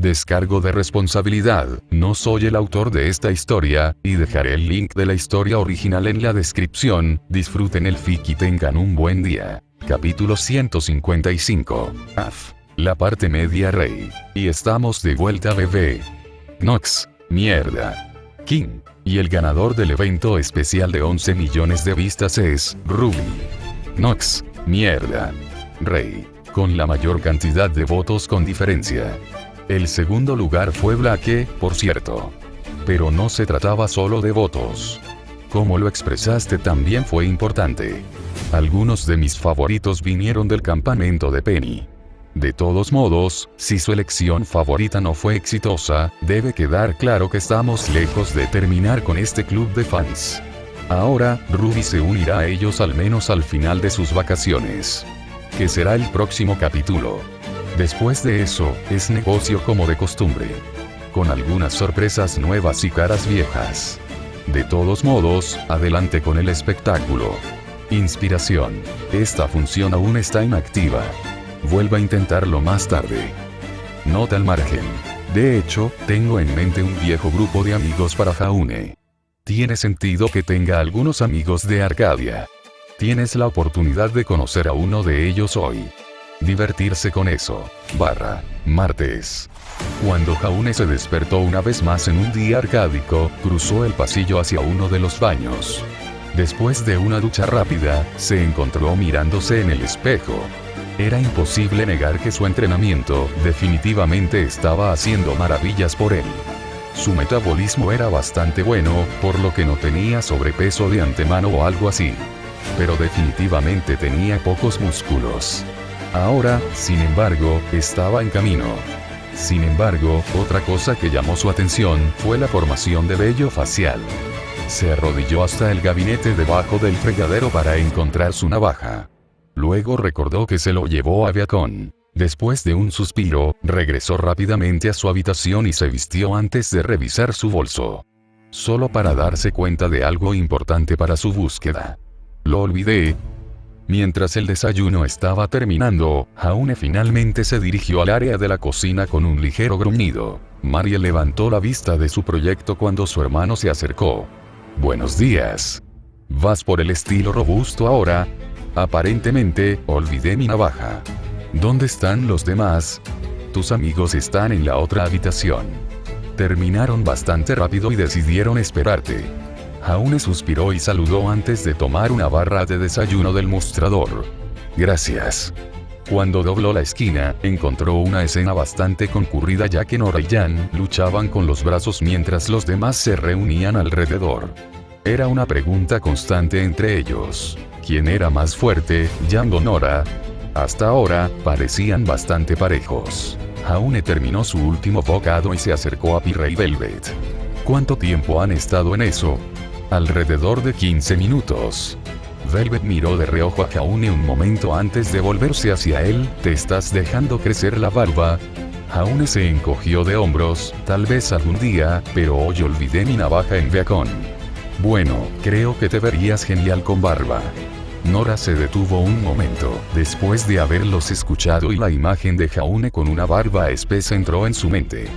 Descargo de responsabilidad, no soy el autor de esta historia, y dejaré el link de la historia original en la descripción. Disfruten el fic y tengan un buen día. Capítulo 155. La parte media rey. Y estamos de vuelta, bebé. Nox. Mierda. King. Y el ganador del evento especial de 11 millones de vistas es Ruby. Nox. Mierda. Rey. Con la mayor cantidad de votos con diferencia. El segundo lugar fue Blake, por cierto. Pero no se trataba solo de votos. Como lo expresaste también fue importante. Algunos de mis favoritos vinieron del campamento de Penny. De todos modos, si su elección favorita no fue exitosa, debe quedar claro que estamos lejos de terminar con este club de fans. Ahora, Ruby se unirá a ellos al menos al final de sus vacaciones. Que será el próximo capítulo. Después de eso, es negocio como de costumbre. Con algunas sorpresas nuevas y caras viejas. De todos modos, adelante con el espectáculo. Inspiración. Esta función aún está inactiva. Vuelva a intentarlo más tarde. Nota al margen. De hecho, tengo en mente un viejo grupo de amigos para Jaune. Tiene sentido que tenga algunos amigos de Arcadia. Tienes la oportunidad de conocer a uno de ellos hoy. Divertirse con eso. Martes. Cuando Jaune se despertó una vez más en un día arcádico, cruzó el pasillo hacia uno de los baños. Después de una ducha rápida, se encontró mirándose en el espejo. Era imposible negar que su entrenamiento definitivamente estaba haciendo maravillas por él. Su metabolismo era bastante bueno, por lo que no tenía sobrepeso de antemano o algo así. Pero definitivamente tenía pocos músculos. Ahora, sin embargo, estaba en camino. Sin embargo, otra cosa que llamó su atención fue la formación de vello facial. Se arrodilló hasta el gabinete debajo del fregadero para encontrar su navaja. Luego recordó que se lo llevó a Viacon. Después de un suspiro, regresó rápidamente a su habitación y se vistió antes de revisar su bolso. Solo para darse cuenta de algo importante para su búsqueda. Lo olvidé. Mientras el desayuno estaba terminando, Jaune finalmente se dirigió al área de la cocina con un ligero gruñido. Marie levantó la vista de su proyecto cuando su hermano se acercó. Buenos días. ¿Vas por el estilo robusto ahora? Aparentemente, olvidé mi navaja. ¿Dónde están los demás? Tus amigos están en la otra habitación. Terminaron bastante rápido y decidieron esperarte. Jaune suspiró y saludó antes de tomar una barra de desayuno del mostrador. Gracias. Cuando dobló la esquina, encontró una escena bastante concurrida ya que Nora y Jan luchaban con los brazos mientras los demás se reunían alrededor. Era una pregunta constante entre ellos. ¿Quién era más fuerte, Jan o Nora? Hasta ahora, parecían bastante parejos. Jaune terminó su último bocado y se acercó a Pirre y Velvet. ¿Cuánto tiempo han estado en eso? Alrededor de 15 minutos. Velvet miró de reojo a Jaune un momento antes de volverse hacia él. ¿Te estás dejando crecer la barba? Jaune se encogió de hombros. Tal vez algún día, pero hoy olvidé mi navaja en Viacon. Bueno, creo que te verías genial con barba. Nora se detuvo un momento, después de haberlos escuchado y la imagen de Jaune con una barba espesa entró en su mente.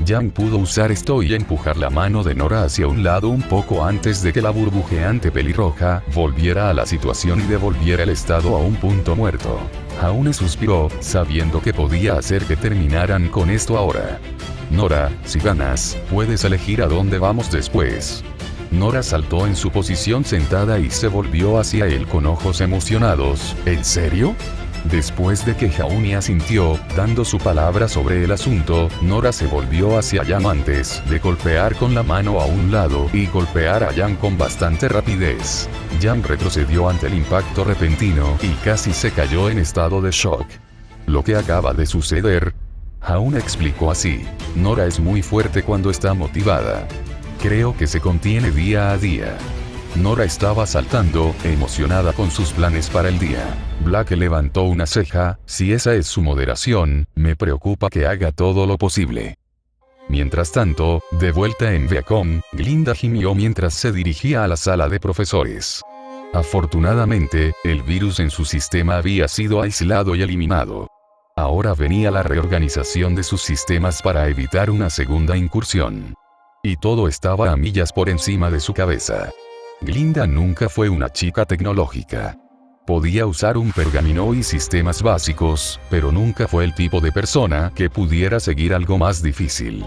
Jan pudo usar esto y empujar la mano de Nora hacia un lado un poco antes de que la burbujeante pelirroja volviera a la situación y devolviera el estado a un punto muerto. Jaune suspiró, sabiendo que podía hacer que terminaran con esto ahora. Nora, si ganas, puedes elegir a dónde vamos después. Nora saltó en su posición sentada y se volvió hacia él con ojos emocionados. ¿En serio? Después de que Jaune asintió, dando su palabra sobre el asunto, Nora se volvió hacia Jan antes de golpear con la mano a un lado y golpear a Jan con bastante rapidez. Jan retrocedió ante el impacto repentino y casi se cayó en estado de shock. Lo que acaba de suceder, Jaune explicó así. Nora es muy fuerte cuando está motivada. Creo que se contiene día a día. Nora estaba saltando, emocionada con sus planes para el día. Blake levantó una ceja. Si esa es su moderación, me preocupa que haga todo lo posible. Mientras tanto, de vuelta en Viacom, Glinda gimió mientras se dirigía a la sala de profesores. Afortunadamente, el virus en su sistema había sido aislado y eliminado. Ahora venía la reorganización de sus sistemas para evitar una segunda incursión. Y todo estaba a millas por encima de su cabeza. Glinda nunca fue una chica tecnológica. Podía usar un pergamino y sistemas básicos, pero nunca fue el tipo de persona que pudiera seguir algo más difícil.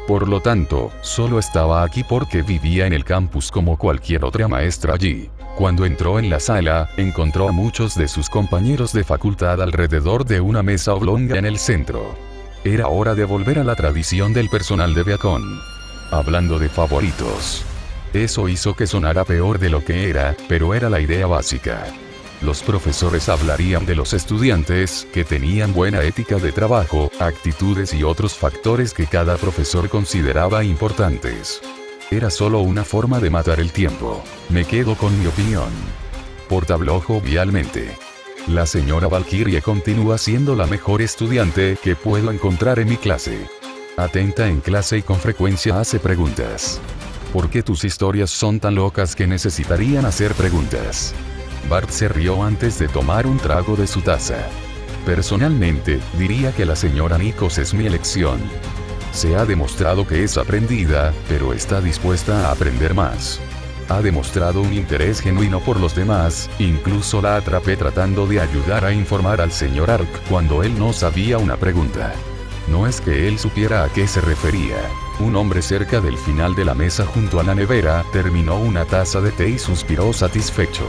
Por lo tanto, solo estaba aquí porque vivía en el campus como cualquier otra maestra allí. Cuando entró en la sala, encontró a muchos de sus compañeros de facultad alrededor de una mesa oblonga en el centro. Era hora de volver a la tradición del personal de Viacom. Hablando de favoritos. Eso hizo que sonara peor de lo que era, pero era la idea básica. Los profesores hablarían de los estudiantes, que tenían buena ética de trabajo, actitudes y otros factores que cada profesor consideraba importantes. Era solo una forma de matar el tiempo. Me quedo con mi opinión. Por tableau jovialmente. La señora Valkyrie continúa siendo la mejor estudiante que puedo encontrar en mi clase. Atenta en clase y con frecuencia hace preguntas. ¿Por qué tus historias son tan locas que necesitarían hacer preguntas? Bart se rió antes de tomar un trago de su taza. Personalmente, diría que la señora Nikos es mi elección. Se ha demostrado que es aprendida, pero está dispuesta a aprender más. Ha demostrado un interés genuino por los demás, incluso la atrapé tratando de ayudar a informar al señor Ark cuando él no sabía una pregunta. No es que él supiera a qué se refería. Un hombre cerca del final de la mesa junto a la nevera terminó una taza de té y suspiró satisfecho.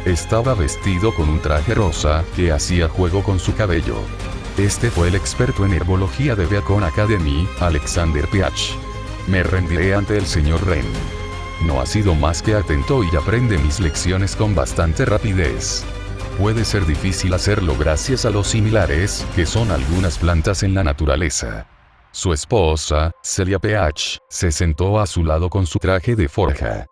Estaba vestido con un traje rosa, que hacía juego con su cabello. Este fue el experto en herbología de Viacom Academy, Alexander Piach. Me rendiré ante el señor Wren. No ha sido más que atento y aprende mis lecciones con bastante rapidez. Puede ser difícil hacerlo gracias a los similares, que son algunas plantas en la naturaleza. Su esposa, Celia Piach, se sentó a su lado con su traje de forja.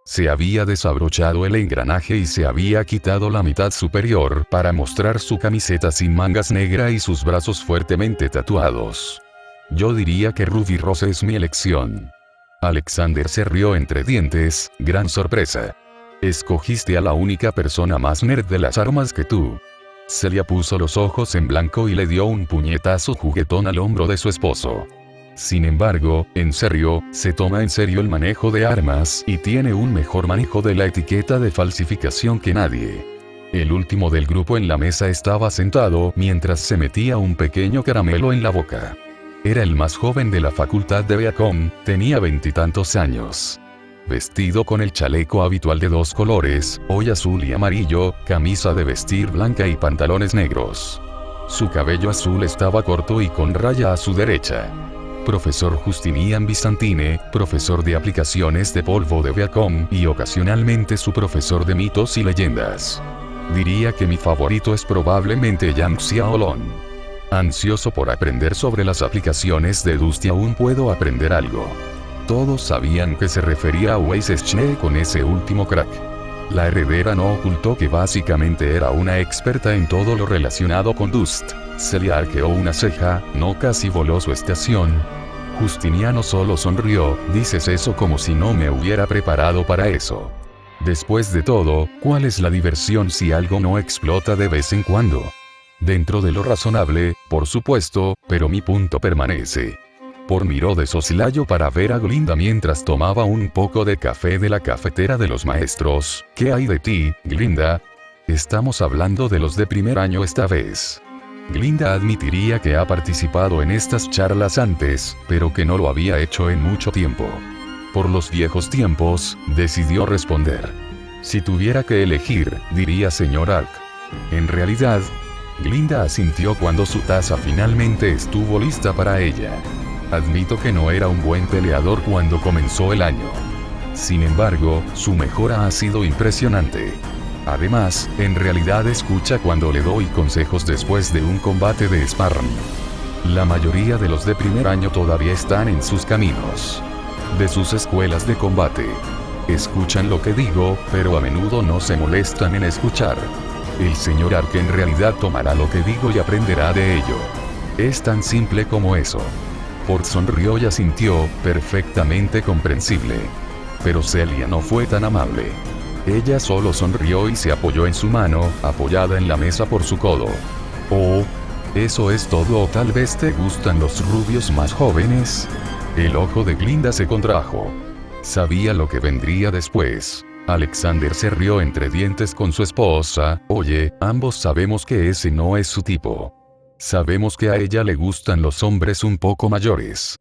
Se había desabrochado el engranaje y se había quitado la mitad superior para mostrar su camiseta sin mangas negra y sus brazos fuertemente tatuados. Yo diría que Ruby Rose es mi elección. Alexander se rió entre dientes, gran sorpresa. Escogiste a la única persona más nerd de las armas que tú. Celia puso los ojos en blanco y le dio un puñetazo juguetón al hombro de su esposo. Sin embargo, en serio, se toma en serio el manejo de armas y tiene un mejor manejo de la etiqueta de falsificación que nadie. El último del grupo en la mesa estaba sentado mientras se metía un pequeño caramelo en la boca. Era el más joven de la facultad de Viacom, tenía 20 y tantos años. Vestido con el chaleco habitual de 2 colores, hoy azul y amarillo, camisa de vestir blanca y pantalones negros. Su cabello azul estaba corto y con raya a su derecha. Profesor Justinian Bizantine, profesor de aplicaciones de polvo de Viacom y ocasionalmente su profesor de mitos y leyendas. Diría que mi favorito es probablemente Yang Xiaolong. Ansioso por aprender sobre las aplicaciones de Dusty, aún puedo aprender algo. Todos sabían que se refería a Weiss Schne con ese último crack. La heredera no ocultó que básicamente era una experta en todo lo relacionado con Dust. Celia arqueó una ceja, no casi voló su estación. Justiniano solo sonrió, dices eso como si no me hubiera preparado para eso. Después de todo, ¿cuál es la diversión si algo no explota de vez en cuando? Dentro de lo razonable, por supuesto, pero mi punto permanece. Por miró de soslayo para ver a Glinda mientras tomaba un poco de café de la cafetera de los maestros. ¿Qué hay de ti, Glinda? Estamos hablando de los de primer año esta vez. Glinda admitiría que ha participado en estas charlas antes, pero que no lo había hecho en mucho tiempo. Por los viejos tiempos, decidió responder. Si tuviera que elegir, diría señor Ark. En realidad, Glinda asintió cuando su taza finalmente estuvo lista para ella. Admito que no era un buen peleador cuando comenzó el año. Sin embargo, su mejora ha sido impresionante. Además, en realidad escucha cuando le doy consejos después de un combate de sparring. La mayoría de los de primer año todavía están en sus caminos. De sus escuelas de combate. Escuchan lo que digo, pero a menudo no se molestan en escuchar. El señor Ark en realidad tomará lo que digo y aprenderá de ello. Es tan simple como eso. Ford sonrió y asintió, perfectamente comprensible. Pero Celia no fue tan amable. Ella solo sonrió y se apoyó en su mano, apoyada en la mesa por su codo. Oh, ¿Eso es todo o tal vez te gustan los rubios más jóvenes? El ojo de Glinda se contrajo. Sabía lo que vendría después. Alexander se rió entre dientes con su esposa. Oye, ambos sabemos que ese no es su tipo. Sabemos que a ella le gustan los hombres un poco mayores.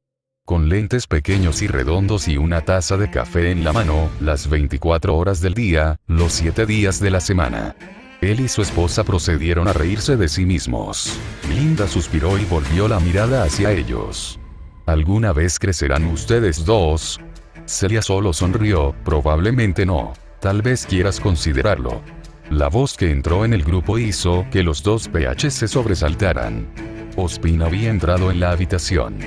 Con lentes pequeños y redondos y una taza de café en la mano, las 24 horas del día, los 7 días de la semana. Él y su esposa procedieron a reírse de sí mismos. Glinda suspiró y volvió la mirada hacia ellos. ¿Alguna vez crecerán ustedes dos? Celia solo sonrió. Probablemente no. Tal vez quieras considerarlo. La voz que entró en el grupo hizo que los dos PH se sobresaltaran. Ospin había entrado en la habitación.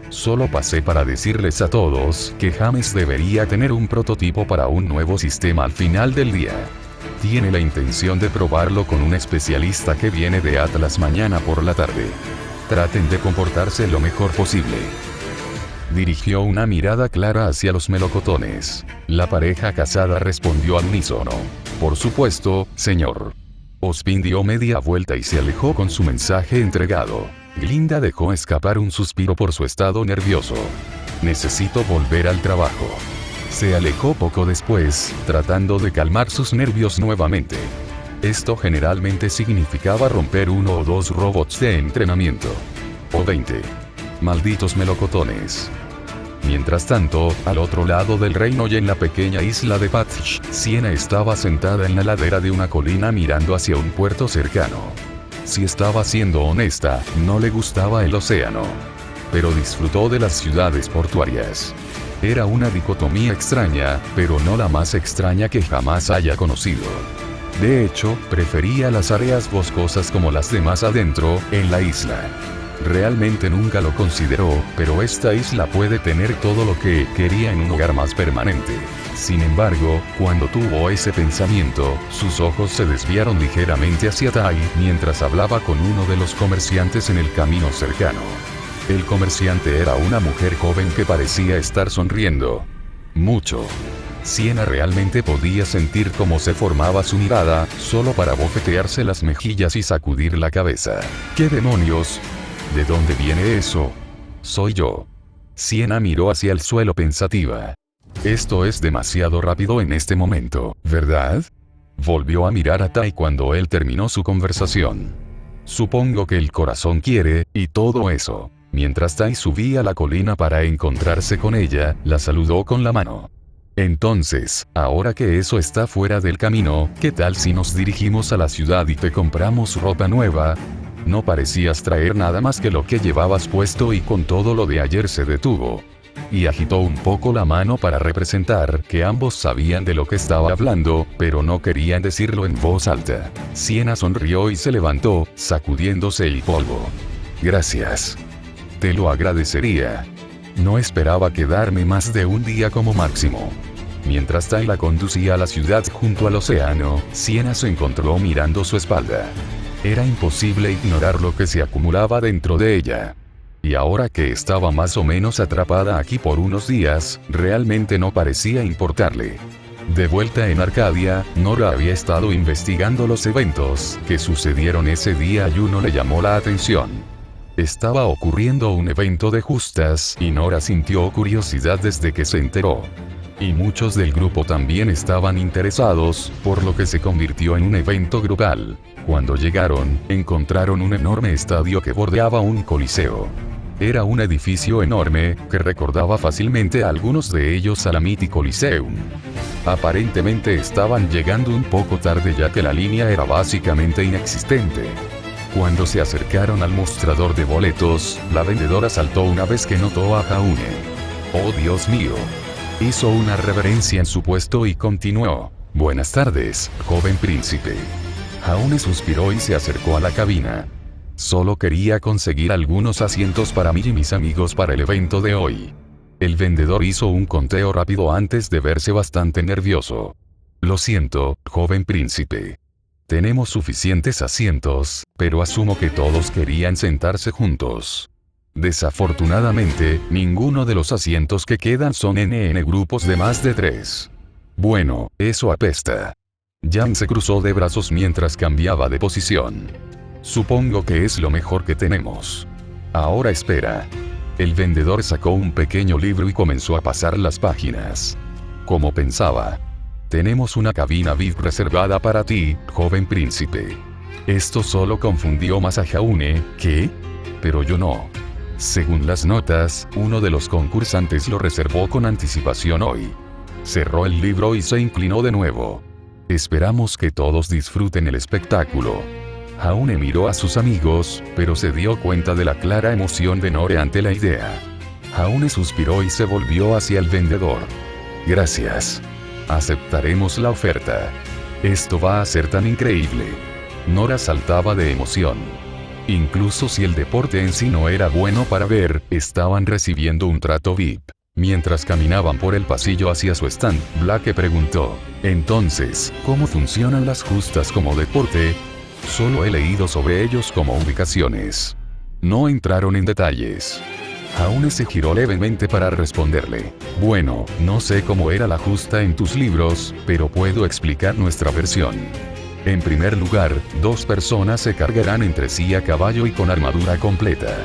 Solo pasé para decirles a todos que James debería tener un prototipo para un nuevo sistema al final del día. Tiene la intención de probarlo con un especialista que viene de Atlas mañana por la tarde. Traten de comportarse lo mejor posible. Dirigió una mirada clara hacia los melocotones. La pareja casada respondió al unísono. Por supuesto, señor. Ospin dio media vuelta y se alejó con su mensaje entregado. Glinda dejó escapar un suspiro por su estado nervioso. Necesito volver al trabajo. Se alejó poco después, tratando de calmar sus nervios nuevamente. Esto generalmente significaba romper 1 o 2 robots de entrenamiento. O 20. Malditos melocotones. Mientras tanto, al otro lado del reino y en la pequeña isla de Patch, Sienna estaba sentada en la ladera de una colina mirando hacia un puerto cercano. Si estaba siendo honesta, no le gustaba el océano. Pero disfrutó de las ciudades portuarias. Era una dicotomía extraña, pero no la más extraña que jamás haya conocido. De hecho, prefería las áreas boscosas como las de más adentro, en la isla. Realmente nunca lo consideró, pero esta isla puede tener todo lo que quería en un hogar más permanente. Sin embargo, cuando tuvo ese pensamiento, sus ojos se desviaron ligeramente hacia Tai mientras hablaba con uno de los comerciantes en el camino cercano. El comerciante era una mujer joven que parecía estar sonriendo. Mucho. Sienna realmente podía sentir cómo se formaba su mirada, solo para bofetearse las mejillas y sacudir la cabeza. ¿Qué demonios? ¿De dónde viene eso? Soy yo. Sienna miró hacia el suelo pensativa. Esto es demasiado rápido en este momento, ¿verdad? Volvió a mirar a Tai cuando él terminó su conversación. Supongo que el corazón quiere, y todo eso. Mientras Tai subía la colina para encontrarse con ella, la saludó con la mano. Entonces, ahora que eso está fuera del camino, ¿qué tal si nos dirigimos a la ciudad y te compramos ropa nueva? No parecías traer nada más que lo que llevabas puesto y con todo lo de ayer se detuvo. Y agitó un poco la mano para representar que ambos sabían de lo que estaba hablando, pero no querían decirlo en voz alta. Sienna sonrió y se levantó, sacudiéndose el polvo. Gracias. Te lo agradecería. No esperaba quedarme más de un día como máximo. Mientras Tai la conducía a la ciudad junto al océano, Sienna se encontró mirando su espalda. Era imposible ignorar lo que se acumulaba dentro de ella. Y ahora que estaba más o menos atrapada aquí por unos días, realmente no parecía importarle. De vuelta en Arcadia, Nora había estado investigando los eventos que sucedieron ese día y uno le llamó la atención. Estaba ocurriendo un evento de justas y Nora sintió curiosidad desde que se enteró. Y muchos del grupo también estaban interesados, por lo que se convirtió en un evento grupal. Cuando llegaron, encontraron un enorme estadio que bordeaba un coliseo. Era un edificio enorme, que recordaba fácilmente a algunos de ellos a la Mythic Coliseum. Aparentemente estaban llegando un poco tarde ya que la línea era básicamente inexistente. Cuando se acercaron al mostrador de boletos, la vendedora saltó una vez que notó a Jaune. ¡Oh Dios mío! Hizo una reverencia en su puesto y continuó. Buenas tardes, joven príncipe. Jaune suspiró y se acercó a la cabina. Solo quería conseguir algunos asientos para mí y mis amigos para el evento de hoy. El vendedor hizo un conteo rápido antes de verse bastante nervioso. Lo siento, joven príncipe. Tenemos suficientes asientos, pero asumo que todos querían sentarse juntos. Desafortunadamente, ninguno de los asientos que quedan son en grupos de más de 3. Bueno, eso apesta. Jan se cruzó de brazos mientras cambiaba de posición. Supongo que es lo mejor que tenemos. Ahora espera. El vendedor sacó un pequeño libro y comenzó a pasar las páginas. Como pensaba. Tenemos una cabina VIP reservada para ti, joven príncipe. Esto solo confundió más a Jaune. ¿Qué? Pero yo no. Según las notas, uno de los concursantes lo reservó con anticipación hoy. Cerró el libro y se inclinó de nuevo. Esperamos que todos disfruten el espectáculo. Jaune miró a sus amigos, pero se dio cuenta de la clara emoción de Nore ante la idea. Jaune suspiró y se volvió hacia el vendedor. Gracias. Aceptaremos la oferta. Esto va a ser tan increíble. Nora saltaba de emoción. Incluso si el deporte en sí no era bueno para ver, estaban recibiendo un trato VIP. Mientras caminaban por el pasillo hacia su stand, Blake preguntó, entonces, ¿cómo funcionan las justas como deporte? Solo he leído sobre ellos como ubicaciones. No entraron en detalles. Jaune se giró levemente para responderle. Bueno, no sé cómo era la justa en tus libros, pero puedo explicar nuestra versión. En primer lugar, 2 personas se cargarán entre sí a caballo y con armadura completa.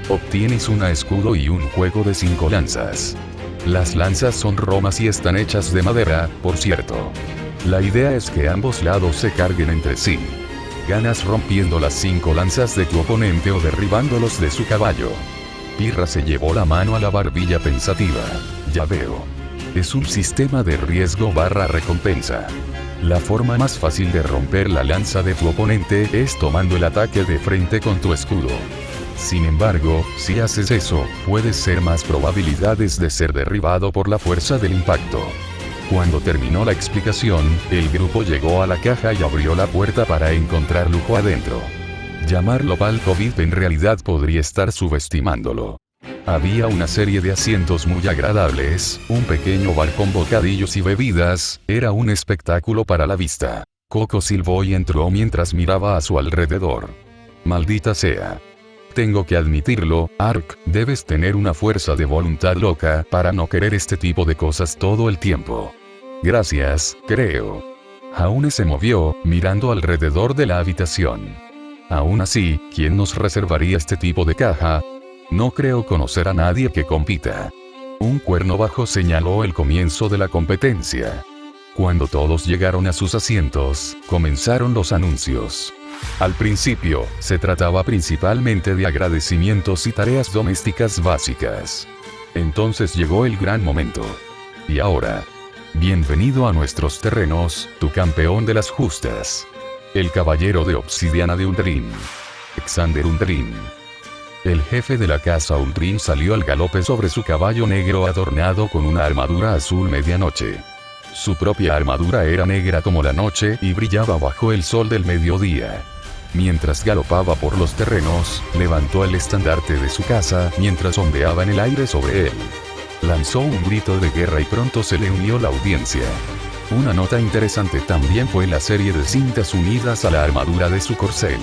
Obtienes un escudo y un juego de 5 lanzas. Las lanzas son romas y están hechas de madera, por cierto. La idea es que ambos lados se carguen entre sí. Ganas rompiendo las 5 lanzas de tu oponente o derribándolos de su caballo. Pirra se llevó la mano a la barbilla pensativa. Ya veo. Es un sistema de riesgo/recompensa. La forma más fácil de romper la lanza de tu oponente es tomando el ataque de frente con tu escudo. Sin embargo, si haces eso, puedes ser más probabilidades de ser derribado por la fuerza del impacto. Cuando terminó la explicación, el grupo llegó a la caja y abrió la puerta para encontrar lujo adentro. Llamarlo palco VIP en realidad podría estar subestimándolo. Había una serie de asientos muy agradables, un pequeño bar con bocadillos y bebidas, era un espectáculo para la vista. Coco silbó y entró mientras miraba a su alrededor. Maldita sea. Tengo que admitirlo, Ark, debes tener una fuerza de voluntad loca para no querer este tipo de cosas todo el tiempo. Gracias, creo. Jaune se movió, mirando alrededor de la habitación. Aún así, ¿quién nos reservaría este tipo de caja? No creo conocer a nadie que compita. Un cuerno bajo señaló el comienzo de la competencia. Cuando todos llegaron a sus asientos, comenzaron los anuncios. Al principio, se trataba principalmente de agradecimientos y tareas domésticas básicas. Entonces llegó el gran momento. Y ahora, bienvenido a nuestros terrenos, tu campeón de las justas. El caballero de obsidiana de Uldrim. Xander Uldrim. El jefe de la casa Uldrim salió al galope sobre su caballo negro adornado con una armadura azul medianoche. Su propia armadura era negra como la noche y brillaba bajo el sol del mediodía. Mientras galopaba por los terrenos, levantó el estandarte de su casa mientras ondeaba en el aire sobre él. Lanzó un grito de guerra y pronto se le unió la audiencia. Una nota interesante también fue la serie de cintas unidas a la armadura de su corcel.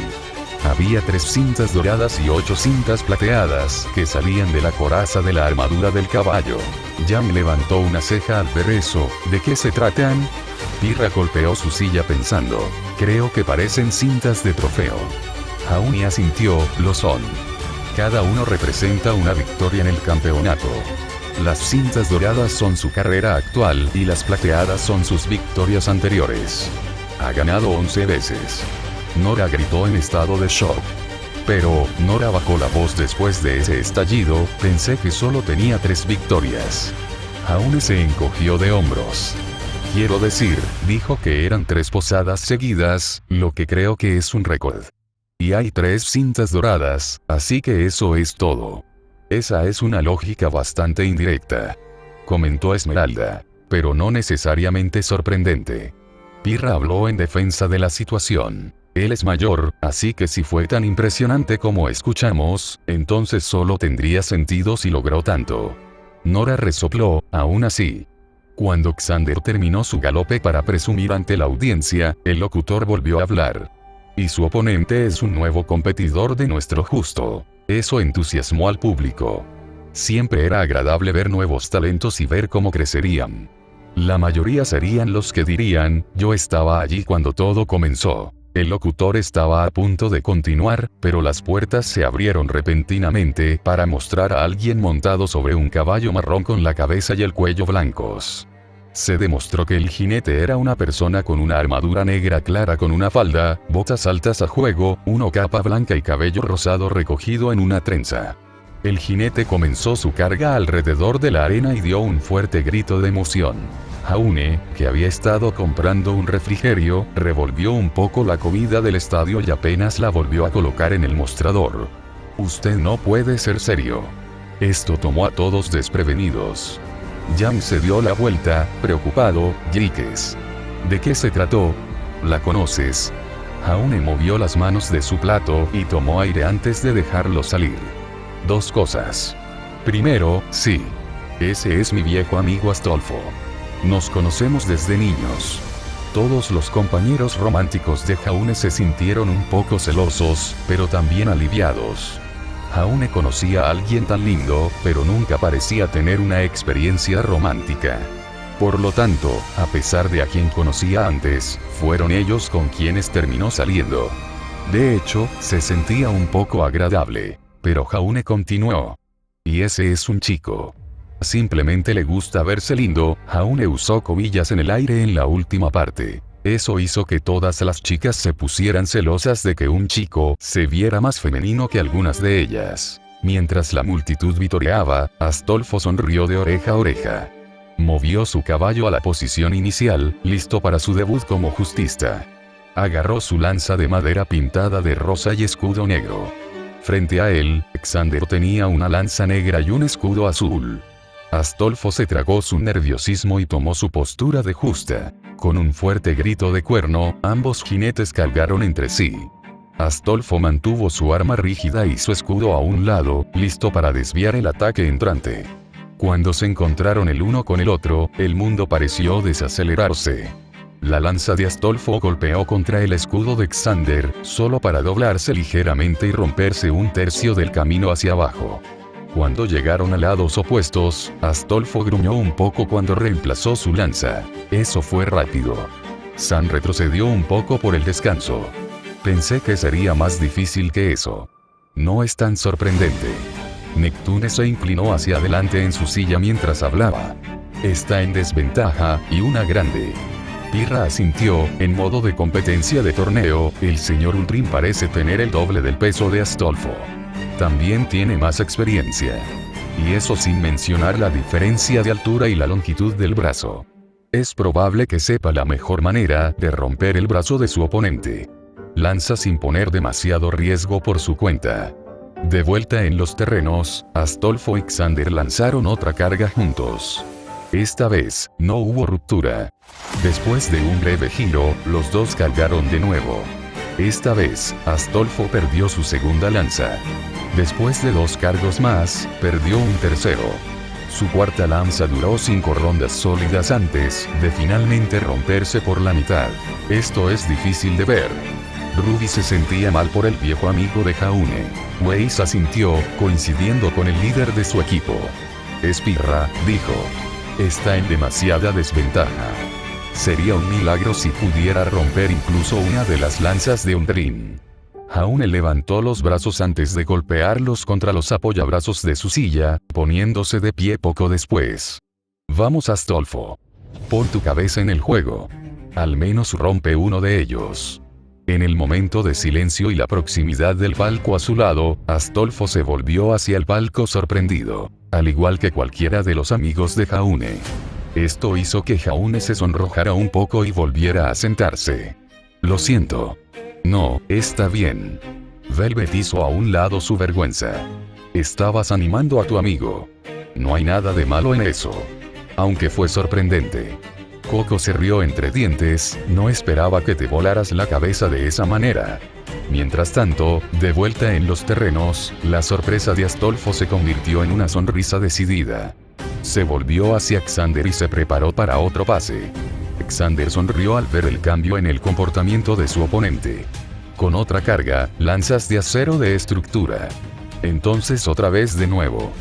Había 3 cintas doradas y 8 cintas plateadas que salían de la coraza de la armadura del caballo. Jam levantó una ceja al ver eso. ¿De qué se tratan? Pirra golpeó su silla pensando. Creo que parecen cintas de trofeo. Jaune asintió, lo son. Cada uno representa una victoria en el campeonato. Las cintas doradas son su carrera actual y las plateadas son sus victorias anteriores. Ha ganado 11 veces. Nora gritó en estado de shock. Pero, Nora bajó la voz después de ese estallido, pensé que solo tenía 3 victorias. Jaune se encogió de hombros. Quiero decir, dijo que eran 3 posadas seguidas, lo que creo que es un récord. Y hay 3 cintas doradas, así que eso es todo. Esa es una lógica bastante indirecta. Comentó Esmeralda, pero no necesariamente sorprendente. Pirra habló en defensa de la situación. Él es mayor, así que si fue tan impresionante como escuchamos, entonces solo tendría sentido si logró tanto. Nora resopló, aún así. Cuando Xander terminó su galope para presumir ante la audiencia, el locutor volvió a hablar. Y su oponente es un nuevo competidor de nuestro justo. Eso entusiasmó al público. Siempre era agradable ver nuevos talentos y ver cómo crecerían. La mayoría serían los que dirían, yo estaba allí cuando todo comenzó. El locutor estaba a punto de continuar, pero las puertas se abrieron repentinamente para mostrar a alguien montado sobre un caballo marrón con la cabeza y el cuello blancos. Se demostró que el jinete era una persona con una armadura negra clara con una falda, botas altas a juego, una capa blanca y cabello rosado recogido en una trenza. El jinete comenzó su carga alrededor de la arena y dio un fuerte grito de emoción. Jaune, que había estado comprando un refrigerio, revolvió un poco la comida del estadio y apenas la volvió a colocar en el mostrador. «Usted no puede ser serio». Esto tomó a todos desprevenidos. Jan se dio la vuelta, preocupado. «Yikes. ¿De qué se trató? ¿La conoces?» Jaune movió las manos de su plato y tomó aire antes de dejarlo salir. «Dos cosas. Primero, sí. Ese es mi viejo amigo Astolfo. Nos conocemos desde niños». Todos los compañeros románticos de Jaune se sintieron un poco celosos, pero también aliviados. Jaune conocía a alguien tan lindo, pero nunca parecía tener una experiencia romántica. Por lo tanto, a pesar de a quien conocía antes, fueron ellos con quienes terminó saliendo. De hecho, se sentía un poco agradable. Pero Jaune continuó. «Y ese es un chico. Simplemente le gusta verse lindo». Jaune usó comillas en el aire en la última parte. Eso hizo que todas las chicas se pusieran celosas de que un chico se viera más femenino que algunas de ellas. Mientras la multitud vitoreaba, Astolfo sonrió de oreja a oreja. Movió su caballo a la posición inicial, listo para su debut como justista. Agarró su lanza de madera pintada de rosa y escudo negro. Frente a él, Xander tenía una lanza negra y un escudo azul. Astolfo se tragó su nerviosismo y tomó su postura de justa. Con un fuerte grito de cuerno, ambos jinetes cargaron entre sí. Astolfo mantuvo su arma rígida y su escudo a un lado, listo para desviar el ataque entrante. Cuando se encontraron el uno con el otro, el mundo pareció desacelerarse. La lanza de Astolfo golpeó contra el escudo de Xander, solo para doblarse ligeramente y romperse un tercio del camino hacia abajo. Cuando llegaron a lados opuestos, Astolfo gruñó un poco cuando reemplazó su lanza. Eso fue rápido. San retrocedió un poco por el descanso. «Pensé que sería más difícil que eso». «No es tan sorprendente». Neptune se inclinó hacia adelante en su silla mientras hablaba. «Está en desventaja, y una grande». Pirra asintió. En modo de competencia de torneo, el señor Ultrin parece tener el doble del peso de Astolfo. También tiene más experiencia. Y eso sin mencionar la diferencia de altura y la longitud del brazo. Es probable que sepa la mejor manera de romper el brazo de su oponente. Lanza sin poner demasiado riesgo por su cuenta. De vuelta en los terrenos, Astolfo y Xander lanzaron otra carga juntos. Esta vez, no hubo ruptura. Después de un breve giro, los dos cargaron de nuevo. Esta vez, Astolfo perdió su segunda lanza. Después de 2 cargos más, perdió un tercero. Su cuarta lanza duró 5 rondas sólidas antes de finalmente romperse por la mitad. Esto es difícil de ver. Ruby se sentía mal por el viejo amigo de Jaune. Weiss asintió, coincidiendo con el líder de su equipo. «Espirra», dijo. «Está en demasiada desventaja. Sería un milagro si pudiera romper incluso una de las lanzas de Ultrin». Jaune levantó los brazos antes de golpearlos contra los apoyabrazos de su silla, poniéndose de pie poco después. «Vamos, Astolfo. Pon tu cabeza en el juego. Al menos rompe uno de ellos». En el momento de silencio y la proximidad del palco a su lado, Astolfo se volvió hacia el palco sorprendido, al igual que cualquiera de los amigos de Jaune. Esto hizo que Jaune se sonrojara un poco y volviera a sentarse. «Lo siento». «No, está bien». Velvet hizo a un lado su vergüenza. «Estabas animando a tu amigo. No hay nada de malo en eso». Aunque fue sorprendente. Coco se rió entre dientes. «No esperaba que te volaras la cabeza de esa manera». Mientras tanto, de vuelta en los terrenos, la sorpresa de Astolfo se convirtió en una sonrisa decidida. Se volvió hacia Xander y se preparó para otro pase. Xander sonrió al ver el cambio en el comportamiento de su oponente. Con otra carga, lanzas de acero de estructura. Entonces otra vez de nuevo.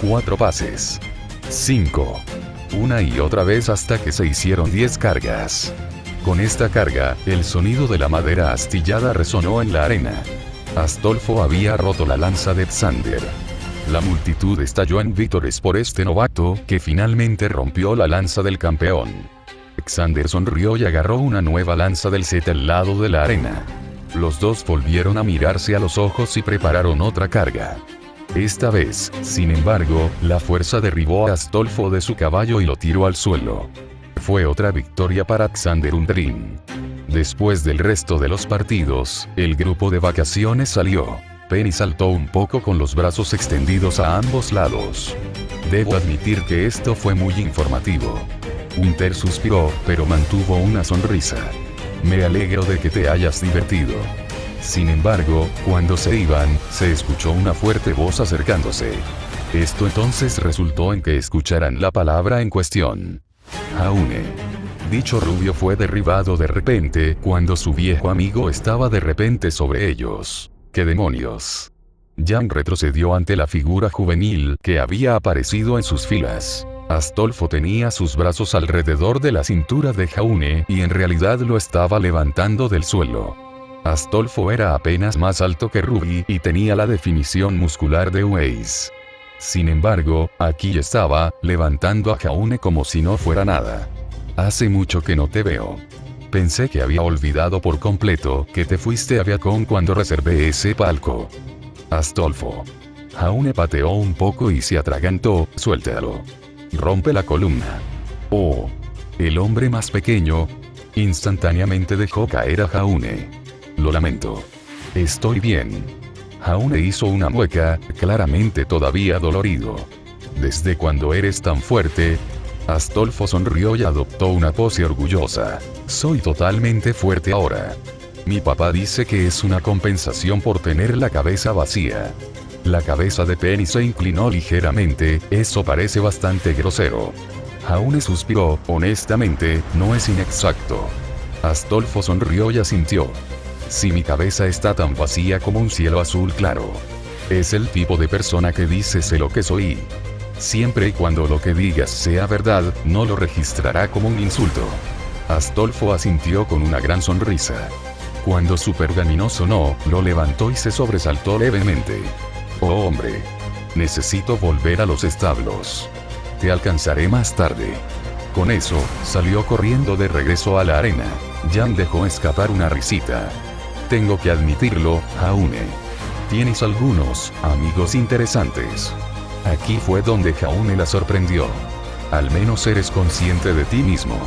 4 pases. 5. Una y otra vez hasta que se hicieron 10 cargas. Con esta carga, el sonido de la madera astillada resonó en la arena. Astolfo había roto la lanza de Xander. La multitud estalló en vítores por este novato, que finalmente rompió la lanza del campeón. Xander sonrió y agarró una nueva lanza del set al lado de la arena. Los dos volvieron a mirarse a los ojos y prepararon otra carga. Esta vez, sin embargo, la fuerza derribó a Astolfo de su caballo y lo tiró al suelo. Fue otra victoria para Xander Undrin. Después del resto de los partidos, el grupo de vacaciones salió. Penny saltó un poco con los brazos extendidos a ambos lados. Debo admitir que esto fue muy informativo. Winter suspiró, pero mantuvo una sonrisa. Me alegro de que te hayas divertido. Sin embargo, cuando se iban, se escuchó una fuerte voz acercándose. Esto entonces resultó en que escucharan la palabra en cuestión. Jaune. Dicho rubio fue derribado de repente, cuando su viejo amigo estaba de repente sobre ellos. ¡Qué demonios! Jan retrocedió ante la figura juvenil que había aparecido en sus filas. Astolfo tenía sus brazos alrededor de la cintura de Jaune y en realidad lo estaba levantando del suelo. Astolfo era apenas más alto que Ruby y tenía la definición muscular de Weiss. Sin embargo, aquí estaba, levantando a Jaune como si no fuera nada. Hace mucho que no te veo. Pensé que había olvidado por completo que te fuiste a Viacom cuando reservé ese palco. Astolfo. Jaune pateó un poco y se atragantó. Suéltalo. Rompe la columna. Oh. El hombre más pequeño instantáneamente dejó caer a Jaune. Lo lamento. Estoy bien. Jaune hizo una mueca, claramente todavía dolorido. ¿Desde cuándo eres tan fuerte? Astolfo sonrió y adoptó una pose orgullosa. Soy totalmente fuerte ahora. Mi papá dice que es una compensación por tener la cabeza vacía. La cabeza de Penny se inclinó ligeramente, eso parece bastante grosero. Jaune suspiró, honestamente, no es inexacto. Astolfo sonrió y asintió. Si mi cabeza está tan vacía como un cielo azul claro. Es el tipo de persona que dice sé lo que soy. Siempre y cuando lo que digas sea verdad, no lo registrará como un insulto. Astolfo asintió con una gran sonrisa. Cuando su pergamino sonó, lo levantó y se sobresaltó levemente. Oh hombre. Necesito volver a los establos. Te alcanzaré más tarde. Con eso, salió corriendo de regreso a la arena. Jan dejó escapar una risita. Tengo que admitirlo, Jaune. Tienes algunos amigos interesantes. Aquí fue donde Jaune la sorprendió. Al menos eres consciente de ti mismo.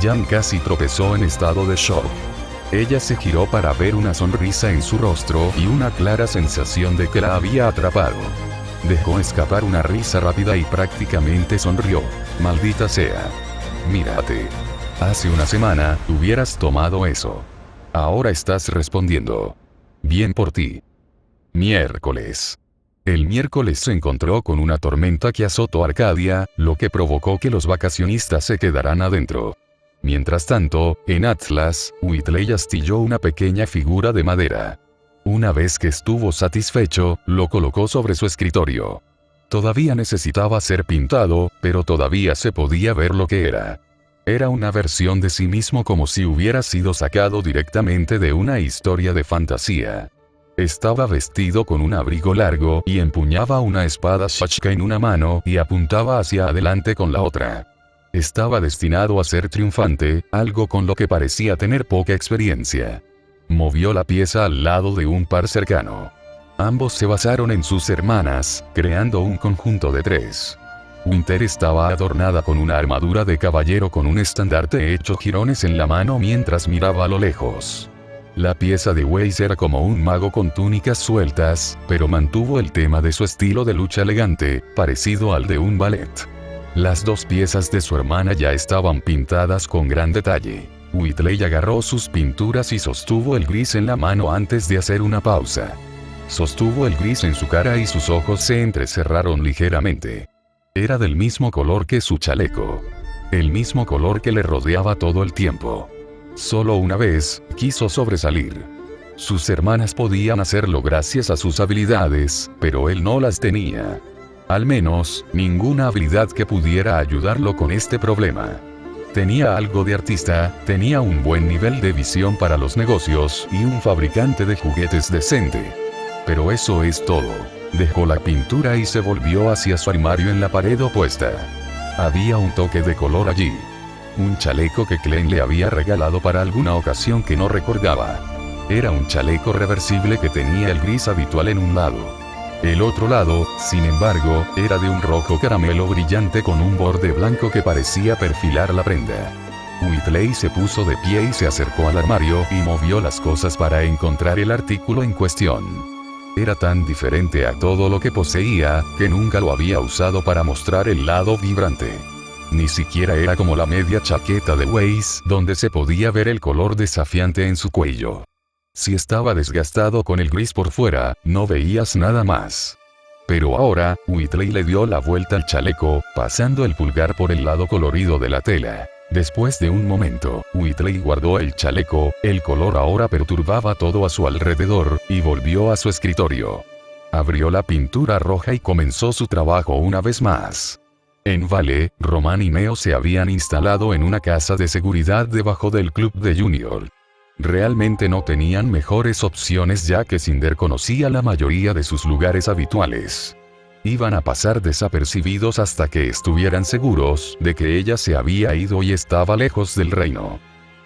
Jan casi tropezó en estado de shock. Ella se giró para ver una sonrisa en su rostro y una clara sensación de que la había atrapado. Dejó escapar una risa rápida y prácticamente sonrió. Maldita sea. Mírate. Hace una semana, hubieras tomado eso. Ahora estás respondiendo. Bien por ti. Miércoles. El miércoles se encontró con una tormenta que azotó Arcadia, lo que provocó que los vacacionistas se quedaran adentro. Mientras tanto, en Atlas, Whitley astilló una pequeña figura de madera. Una vez que estuvo satisfecho, lo colocó sobre su escritorio. Todavía necesitaba ser pintado, pero todavía se podía ver lo que era. Era una versión de sí mismo como si hubiera sido sacado directamente de una historia de fantasía. Estaba vestido con un abrigo largo y empuñaba una espada shachka en una mano y apuntaba hacia adelante con la otra. Estaba destinado a ser triunfante, algo con lo que parecía tener poca experiencia. Movió la pieza al lado de un par cercano. Ambos se basaron en sus hermanas, creando un conjunto de 3. Winter estaba adornada con una armadura de caballero con un estandarte hecho jirones en la mano mientras miraba a lo lejos. La pieza de Weiss era como un mago con túnicas sueltas, pero mantuvo el tema de su estilo de lucha elegante, parecido al de un ballet. Las 2 piezas de su hermana ya estaban pintadas con gran detalle. Whitley agarró sus pinturas y sostuvo el gris en la mano antes de hacer una pausa. Sostuvo el gris en su cara y sus ojos se entrecerraron ligeramente. Era del mismo color que su chaleco. El mismo color que le rodeaba todo el tiempo. Solo una vez, quiso sobresalir. Sus hermanas podían hacerlo gracias a sus habilidades, pero él no las tenía. Al menos, ninguna habilidad que pudiera ayudarlo con este problema. Tenía algo de artista, tenía un buen nivel de visión para los negocios y un fabricante de juguetes decente. Pero eso es todo. Dejó la pintura y se volvió hacia su armario en la pared opuesta. Había un toque de color allí. Un chaleco que Klein le había regalado para alguna ocasión que no recordaba. Era un chaleco reversible que tenía el gris habitual en un lado. El otro lado, sin embargo, era de un rojo caramelo brillante con un borde blanco que parecía perfilar la prenda. Whitley se puso de pie y se acercó al armario y movió las cosas para encontrar el artículo en cuestión. Era tan diferente a todo lo que poseía, que nunca lo había usado para mostrar el lado vibrante. Ni siquiera era como la media chaqueta de Weiss, donde se podía ver el color desafiante en su cuello. Si estaba desgastado con el gris por fuera, no veías nada más. Pero ahora, Whitley le dio la vuelta al chaleco, pasando el pulgar por el lado colorido de la tela. Después de un momento, Whitley guardó el chaleco, el color ahora perturbaba todo a su alrededor, y volvió a su escritorio. Abrió la pintura roja y comenzó su trabajo una vez más. En Vale, Román y Neo se habían instalado en una casa de seguridad debajo del club de Junior. Realmente no tenían mejores opciones ya que Cinder conocía la mayoría de sus lugares habituales. Iban a pasar desapercibidos hasta que estuvieran seguros de que ella se había ido y estaba lejos del reino.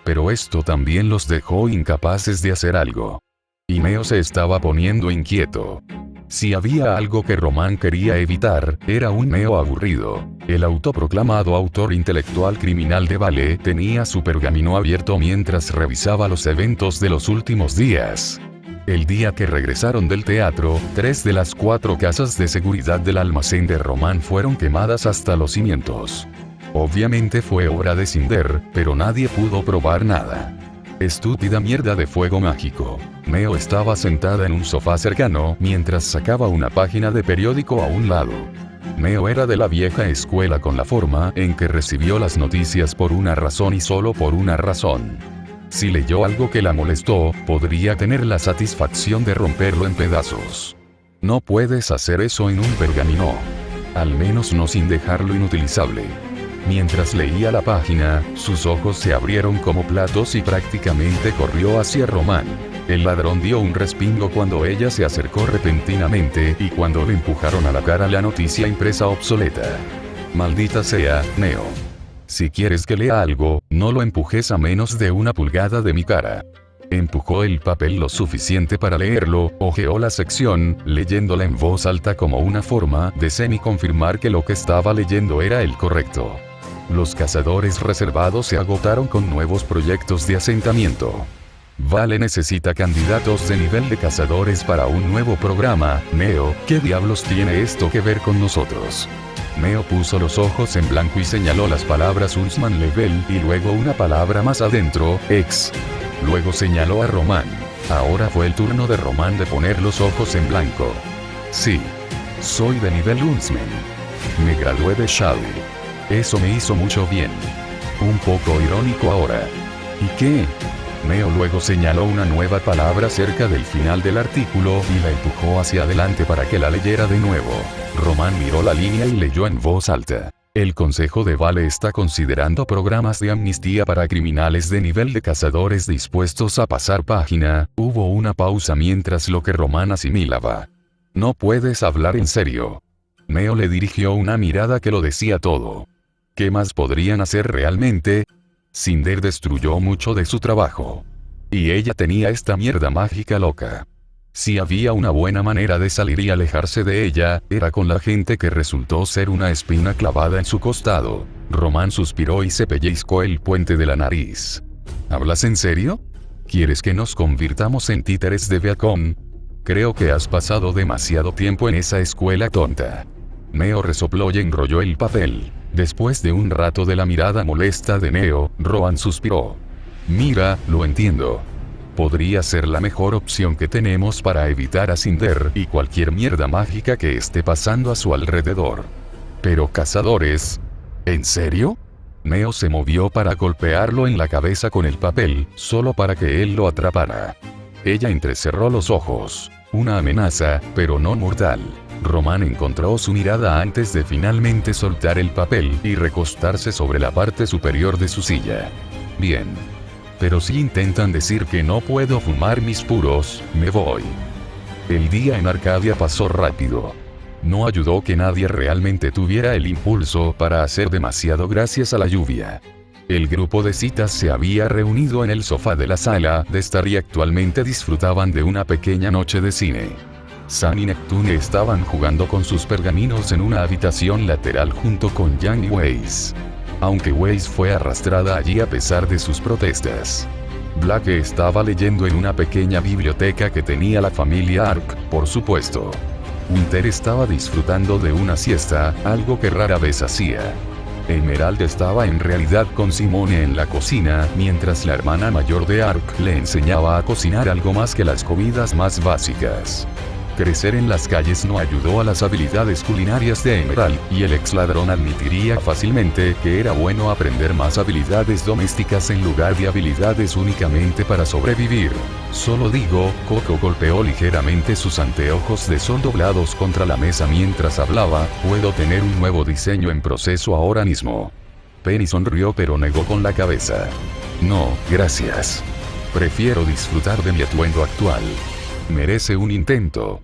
Pero esto también los dejó incapaces de hacer algo. Y Neo se estaba poniendo inquieto. Si había algo que Román quería evitar, era un Neo aburrido. El autoproclamado autor intelectual criminal de Vale tenía su pergamino abierto mientras revisaba los eventos de los últimos días. El día que regresaron del teatro, 3 de las 4 casas de seguridad del almacén de Román fueron quemadas hasta los cimientos. Obviamente fue obra de Cinder, pero nadie pudo probar nada. Estúpida mierda de fuego mágico. Neo estaba sentada en un sofá cercano mientras sacaba una página de periódico a un lado. Neo era de la vieja escuela con la forma en que recibió las noticias por una razón y solo por una razón. Si leyó algo que la molestó, podría tener la satisfacción de romperlo en pedazos. No puedes hacer eso en un pergamino. Al menos no sin dejarlo inutilizable. Mientras leía la página, sus ojos se abrieron como platos y prácticamente corrió hacia Román. El ladrón dio un respingo cuando ella se acercó repentinamente y cuando le empujaron a la cara la noticia impresa obsoleta. Maldita sea, Neo. Si quieres que lea algo, no lo empujes a menos de 1 pulgada de mi cara. Empujó el papel lo suficiente para leerlo, hojeó la sección, leyéndola en voz alta como una forma de semi-confirmar que lo que estaba leyendo era el correcto. Los cazadores reservados se agotaron con nuevos proyectos de asentamiento. Vale necesita candidatos de nivel de cazadores para un nuevo programa. Neo, ¿qué diablos tiene esto que ver con nosotros? Neo puso los ojos en blanco y señaló las palabras Huntsman Level y luego una palabra más adentro, ex. Luego señaló a Román. Ahora fue el turno de Román de poner los ojos en blanco. Sí. Soy de nivel Huntsman. Me gradué de Shade. Eso me hizo mucho bien. Un poco irónico ahora. ¿Y qué? Neo luego señaló una nueva palabra cerca del final del artículo y la empujó hacia adelante para que la leyera de nuevo. Román miró la línea y leyó en voz alta. El Consejo de Vale está considerando programas de amnistía para criminales de nivel de cazadores dispuestos a pasar página. Hubo una pausa mientras lo que Román asimilaba. No puedes hablar en serio. Neo le dirigió una mirada que lo decía todo. ¿Qué más podrían hacer realmente? Cinder destruyó mucho de su trabajo. Y ella tenía esta mierda mágica loca. Si había una buena manera de salir y alejarse de ella, era con la gente que resultó ser una espina clavada en su costado. Román suspiró y se pellizcó el puente de la nariz. ¿Hablas en serio? ¿Quieres que nos convirtamos en títeres de Viacom? Creo que has pasado demasiado tiempo en esa escuela tonta. Neo resopló y enrolló el papel. Después de un rato de la mirada molesta de Neo, Rohan suspiró. Mira, lo entiendo. Podría ser la mejor opción que tenemos para evitar a Cinder y cualquier mierda mágica que esté pasando a su alrededor. Pero cazadores... ¿En serio? Neo se movió para golpearlo en la cabeza con el papel, solo para que él lo atrapara. Ella entrecerró los ojos. Una amenaza, pero no mortal. Román encontró su mirada antes de finalmente soltar el papel y recostarse sobre la parte superior de su silla. Bien. Pero si intentan decir que no puedo fumar mis puros, me voy. El día en Arcadia pasó rápido. No ayudó que nadie realmente tuviera el impulso para hacer demasiado gracias a la lluvia. El grupo de citas se había reunido en el sofá de la sala de estar y actualmente disfrutaban de una pequeña noche de cine. Sam y Neptune estaban jugando con sus pergaminos en una habitación lateral junto con Yang y Weiss. Aunque Weiss fue arrastrada allí a pesar de sus protestas. Black estaba leyendo en una pequeña biblioteca que tenía la familia Ark, por supuesto. Hunter estaba disfrutando de una siesta, algo que rara vez hacía. Emerald estaba en realidad con Simone en la cocina, mientras la hermana mayor de Ark le enseñaba a cocinar algo más que las comidas más básicas. Crecer en las calles no ayudó a las habilidades culinarias de Emerald, y el ex ladrón admitiría fácilmente que era bueno aprender más habilidades domésticas en lugar de habilidades únicamente para sobrevivir. Solo digo, Coco golpeó ligeramente sus anteojos de sol doblados contra la mesa mientras hablaba, puedo tener un nuevo diseño en proceso ahora mismo. Penny sonrió pero negó con la cabeza. No, gracias. Prefiero disfrutar de mi atuendo actual. Merece un intento.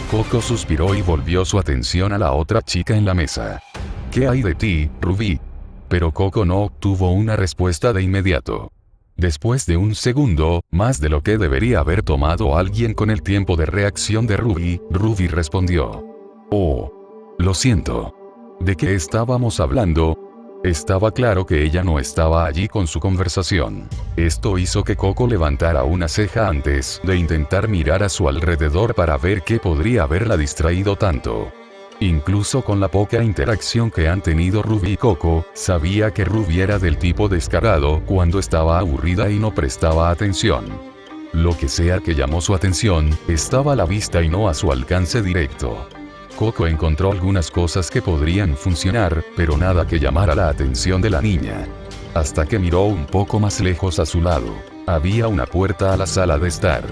Coco suspiró y volvió su atención a la otra chica en la mesa. ¿Qué hay de ti, Ruby? Pero Coco no obtuvo una respuesta de inmediato. Después de un segundo, más de lo que debería haber tomado alguien con el tiempo de reacción de Ruby, Ruby respondió. Oh. Lo siento. ¿De qué estábamos hablando? Estaba claro que ella no estaba allí con su conversación. Esto hizo que Coco levantara una ceja antes de intentar mirar a su alrededor para ver qué podría haberla distraído tanto. Incluso con la poca interacción que han tenido Ruby y Coco, sabía que Ruby era del tipo descarado cuando estaba aburrida y no prestaba atención. Lo que sea que llamó su atención, estaba a la vista y no a su alcance directo. Coco encontró algunas cosas que podrían funcionar, pero nada que llamara la atención de la niña. Hasta que miró un poco más lejos a su lado. Había una puerta a la sala de estar.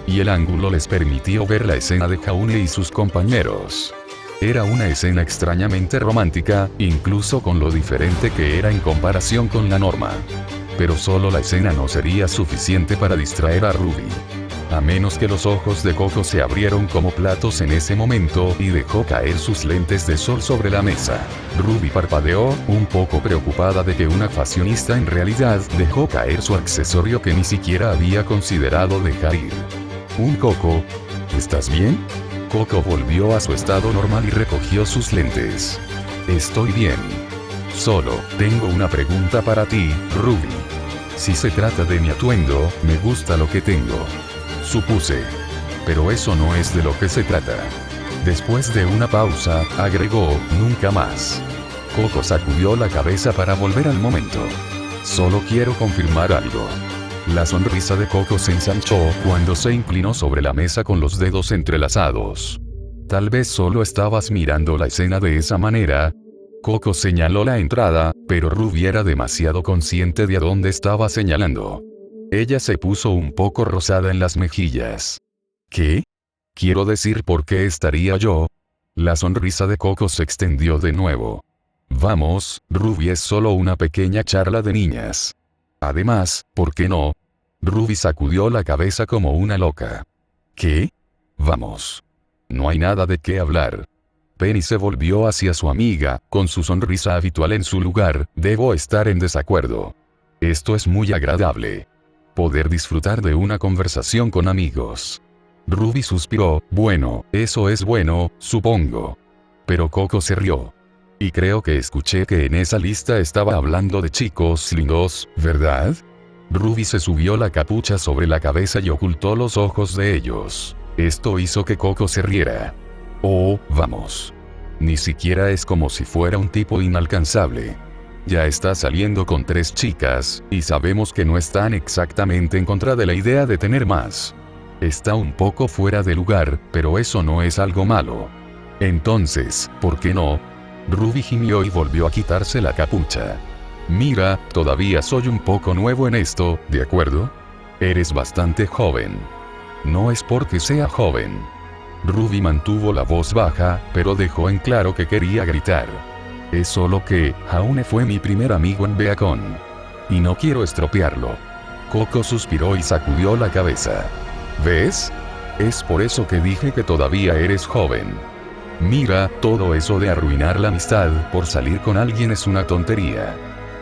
Y el ángulo les permitió ver la escena de Jaune y sus compañeros. Era una escena extrañamente romántica, incluso con lo diferente que era en comparación con la norma. Pero solo la escena no sería suficiente para distraer a Ruby. A menos que los ojos de Coco se abrieron como platos en ese momento y dejó caer sus lentes de sol sobre la mesa. Ruby parpadeó, un poco preocupada de que una fashionista en realidad dejó caer su accesorio que ni siquiera había considerado dejar ir. ¿Un Coco? ¿Estás bien? Coco volvió a su estado normal y recogió sus lentes. Estoy bien. Solo, tengo una pregunta para ti, Ruby. Si se trata de mi atuendo, me gusta lo que tengo. Supuse. Pero eso no es de lo que se trata. Después de una pausa, agregó, nunca más. Coco sacudió la cabeza para volver al momento. Solo quiero confirmar algo. La sonrisa de Coco se ensanchó cuando se inclinó sobre la mesa con los dedos entrelazados. Tal vez solo estabas mirando la escena de esa manera. Coco señaló la entrada, pero Ruby era demasiado consciente de a dónde estaba señalando. Ella se puso un poco rosada en las mejillas. ¿Qué? Quiero decir, ¿por qué estaría yo? La sonrisa de Coco se extendió de nuevo. Vamos, Ruby, es solo una pequeña charla de niñas. Además, ¿por qué no? Ruby sacudió la cabeza como una loca. ¿Qué? Vamos. No hay nada de qué hablar. Penny se volvió hacia su amiga, con su sonrisa habitual en su lugar. Debo estar en desacuerdo. Esto es muy agradable. Poder disfrutar de una conversación con amigos. Ruby suspiró, bueno, eso es bueno, supongo. Pero Coco se rió. Y creo que escuché que en esa lista estaba hablando de chicos lindos, ¿verdad? Ruby se subió la capucha sobre la cabeza y ocultó los ojos de ellos. Esto hizo que Coco se riera. Oh, vamos. Ni siquiera es como si fuera un tipo inalcanzable. Ya está saliendo con 3 chicas, y sabemos que no están exactamente en contra de la idea de tener más. Está un poco fuera de lugar, pero eso no es algo malo. Entonces, ¿por qué no? Ruby gimió y volvió a quitarse la capucha. Mira, todavía soy un poco nuevo en esto, ¿de acuerdo? Eres bastante joven. No es porque sea joven. Ruby mantuvo la voz baja, pero dejó en claro que quería gritar. Es solo que, Jaune fue mi primer amigo en Beacon. Y no quiero estropearlo. Coco suspiró y sacudió la cabeza. ¿Ves? Es por eso que dije que todavía eres joven. Mira, todo eso de arruinar la amistad por salir con alguien es una tontería.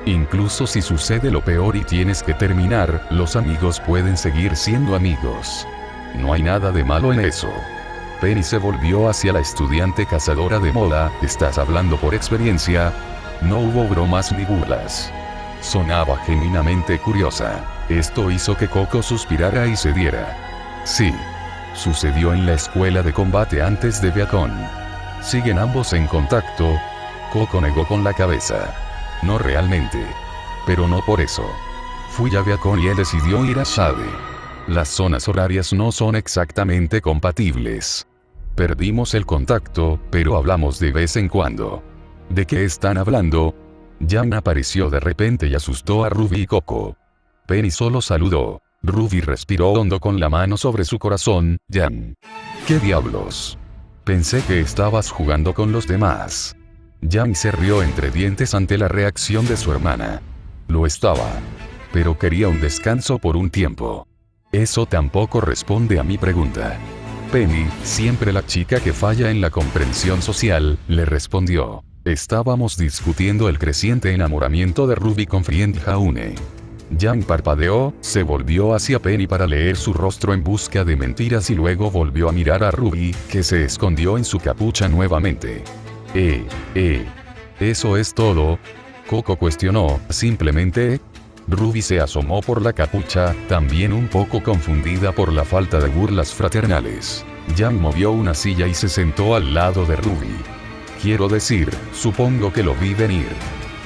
Incluso si sucede lo peor y tienes que terminar, los amigos pueden seguir siendo amigos. No hay nada de malo en eso. Penny se volvió hacia la estudiante cazadora de moda. ¿Estás hablando por experiencia? No hubo bromas ni burlas. Sonaba genuinamente curiosa. Esto hizo que Coco suspirara y cediera. Sí. Sucedió en la escuela de combate antes de Beacon. ¿Siguen ambos en contacto? Coco negó con la cabeza. No realmente. Pero no por eso. Fui a Beacon y él decidió ir a Shade. Las zonas horarias no son exactamente compatibles. Perdimos el contacto, pero hablamos de vez en cuando. ¿De qué están hablando? Jan apareció de repente y asustó a Ruby y Coco. Penny solo saludó. Ruby respiró hondo con la mano sobre su corazón. Jan. ¿Qué diablos? Pensé que estabas jugando con los demás. Jan se rió entre dientes ante la reacción de su hermana. Lo estaba. Pero quería un descanso por un tiempo. Eso tampoco responde a mi pregunta. Penny, siempre la chica que falla en la comprensión social, le respondió. Estábamos discutiendo el creciente enamoramiento de Ruby con Friend Jaune. Jan parpadeó, se volvió hacia Penny para leer su rostro en busca de mentiras y luego volvió a mirar a Ruby, que se escondió en su capucha nuevamente. ¿Eso es todo? Coco cuestionó, simplemente. Ruby se asomó por la capucha, también un poco confundida por la falta de burlas fraternales. Jan movió una silla y se sentó al lado de Ruby. Quiero decir, supongo que lo vi venir.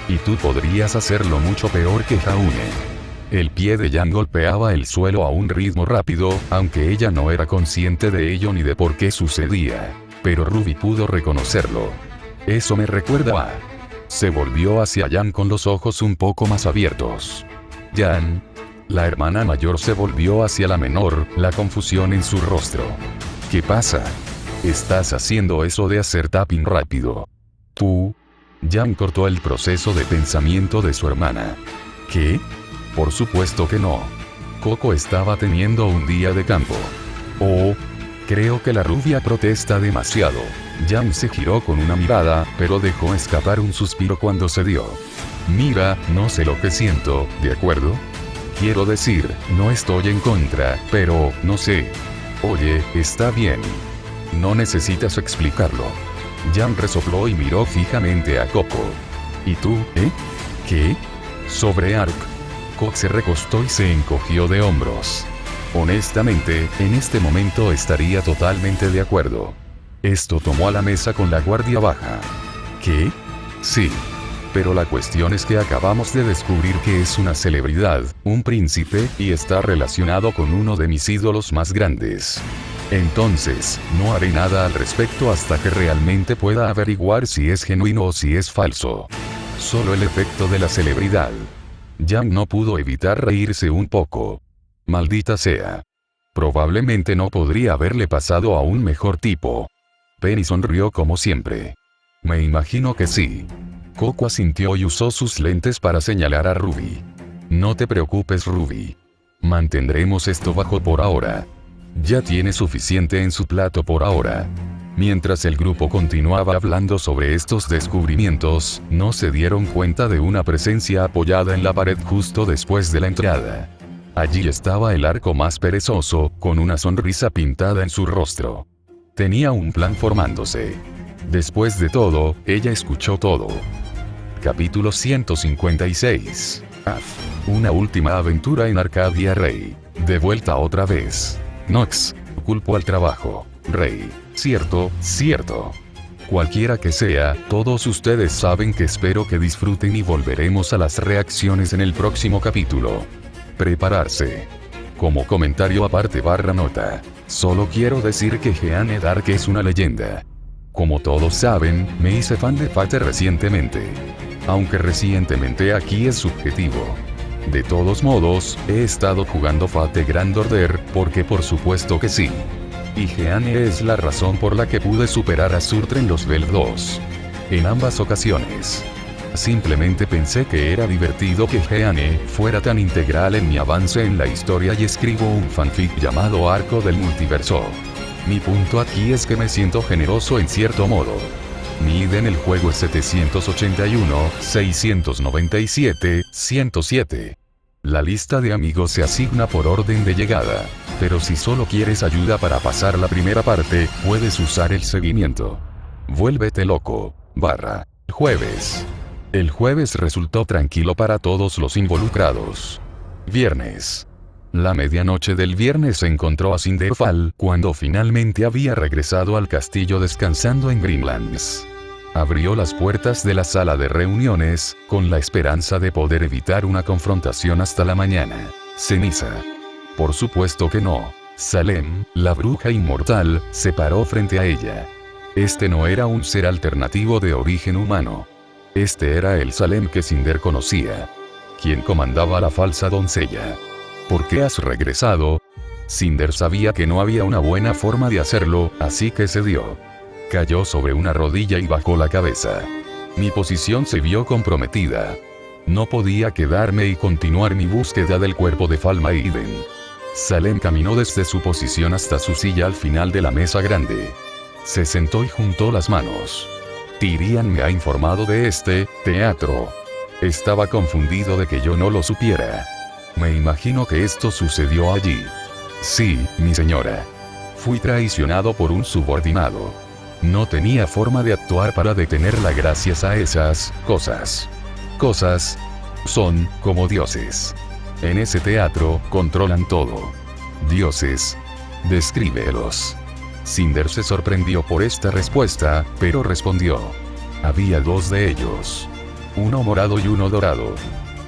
Y tú podrías hacerlo mucho peor que Jaune. El pie de Jan golpeaba el suelo a un ritmo rápido, aunque ella no era consciente de ello ni de por qué sucedía. Pero Ruby pudo reconocerlo. Eso me recuerda a... Se volvió hacia Jan con los ojos un poco más abiertos. Jan. La hermana mayor se volvió hacia la menor, la confusión en su rostro. ¿Qué pasa? Estás haciendo eso de hacer tapping rápido. ¿Tú? Jan cortó el proceso de pensamiento de su hermana. ¿Qué? Por supuesto que no. Coco estaba teniendo un día de campo. Oh. Creo que la rubia protesta demasiado. Jan se giró con una mirada, pero dejó escapar un suspiro cuando cedió. Mira, no sé lo que siento, ¿de acuerdo? Quiero decir, no estoy en contra, pero, no sé. Oye, está bien. No necesitas explicarlo. Jan resopló y miró fijamente a Coco. ¿Y tú, ¿Qué? Sobre Ark. Coco se recostó y se encogió de hombros. Honestamente, en este momento estaría totalmente de acuerdo. Esto tomó a la mesa con la guardia baja. ¿Qué? Sí. Pero la cuestión es que acabamos de descubrir que es una celebridad, un príncipe, y está relacionado con uno de mis ídolos más grandes. Entonces, no haré nada al respecto hasta que realmente pueda averiguar si es genuino o si es falso. Solo el efecto de la celebridad. Jan no pudo evitar reírse un poco. Maldita sea. Probablemente no podría haberle pasado a un mejor tipo. Penny sonrió como siempre. Me imagino que sí. Coco asintió y usó sus lentes para señalar a Ruby. No te preocupes, Ruby. Mantendremos esto bajo por ahora. Ya tiene suficiente en su plato por ahora. Mientras el grupo continuaba hablando sobre estos descubrimientos, no se dieron cuenta de una presencia apoyada en la pared justo después de la entrada. Allí estaba el arco más perezoso, con una sonrisa pintada en su rostro. Tenía un plan formándose. Después de todo, ella escuchó todo. Capítulo 156. Una última aventura en Arcadia Rey. De vuelta otra vez. Nox. Culpo al trabajo. Rey. Cierto. Cualquiera que sea, todos ustedes saben que espero que disfruten y volveremos a las reacciones en el próximo capítulo. Prepararse. Como comentario aparte /nota. Solo quiero decir que Jeanne d'Arc es una leyenda. Como todos saben, me hice fan de Fate recientemente. Aunque recientemente aquí es subjetivo. De todos modos, he estado jugando Fate Grand Order, porque por supuesto que sí. Y Jeanne es la razón por la que pude superar a Surtr en los Vel 2. En ambas ocasiones. Simplemente pensé que era divertido que Jeanne fuera tan integral en mi avance en la historia y escribo un fanfic llamado Arco del Multiverso. Mi punto aquí es que me siento generoso en cierto modo. Mi ID en el juego es 781-697-107. La lista de amigos se asigna por orden de llegada. Pero si solo quieres ayuda para pasar la primera parte, puedes usar el seguimiento. Vuélvete loco. Jueves. El jueves resultó tranquilo para todos los involucrados. Viernes. La medianoche del viernes encontró a Cinderfall cuando finalmente había regresado al castillo descansando en Grimlands. Abrió las puertas de la sala de reuniones, con la esperanza de poder evitar una confrontación hasta la mañana. Ceniza. Por supuesto que no. Salem, la bruja inmortal, se paró frente a ella. Este no era un ser alternativo de origen humano. Este era el Salem que Cinder conocía. Quien comandaba a la falsa doncella. ¿Por qué has regresado? Cinder sabía que no había una buena forma de hacerlo, así que cedió. Cayó sobre una rodilla y bajó la cabeza. Mi posición se vio comprometida. No podía quedarme y continuar mi búsqueda del cuerpo de Falma e Iden. Salem caminó desde su posición hasta su silla al final de la mesa grande. Se sentó y juntó las manos. Tyrian me ha informado de este teatro. Estaba confundido de que yo no lo supiera. Me imagino que esto sucedió allí. Sí, mi señora. Fui traicionado por un subordinado. No tenía forma de actuar para detenerla gracias a esas cosas. Cosas son como dioses. En ese teatro, controlan todo. Dioses. Descríbelos. Cinder se sorprendió por esta respuesta, pero respondió. Había dos de ellos. Uno morado y uno dorado.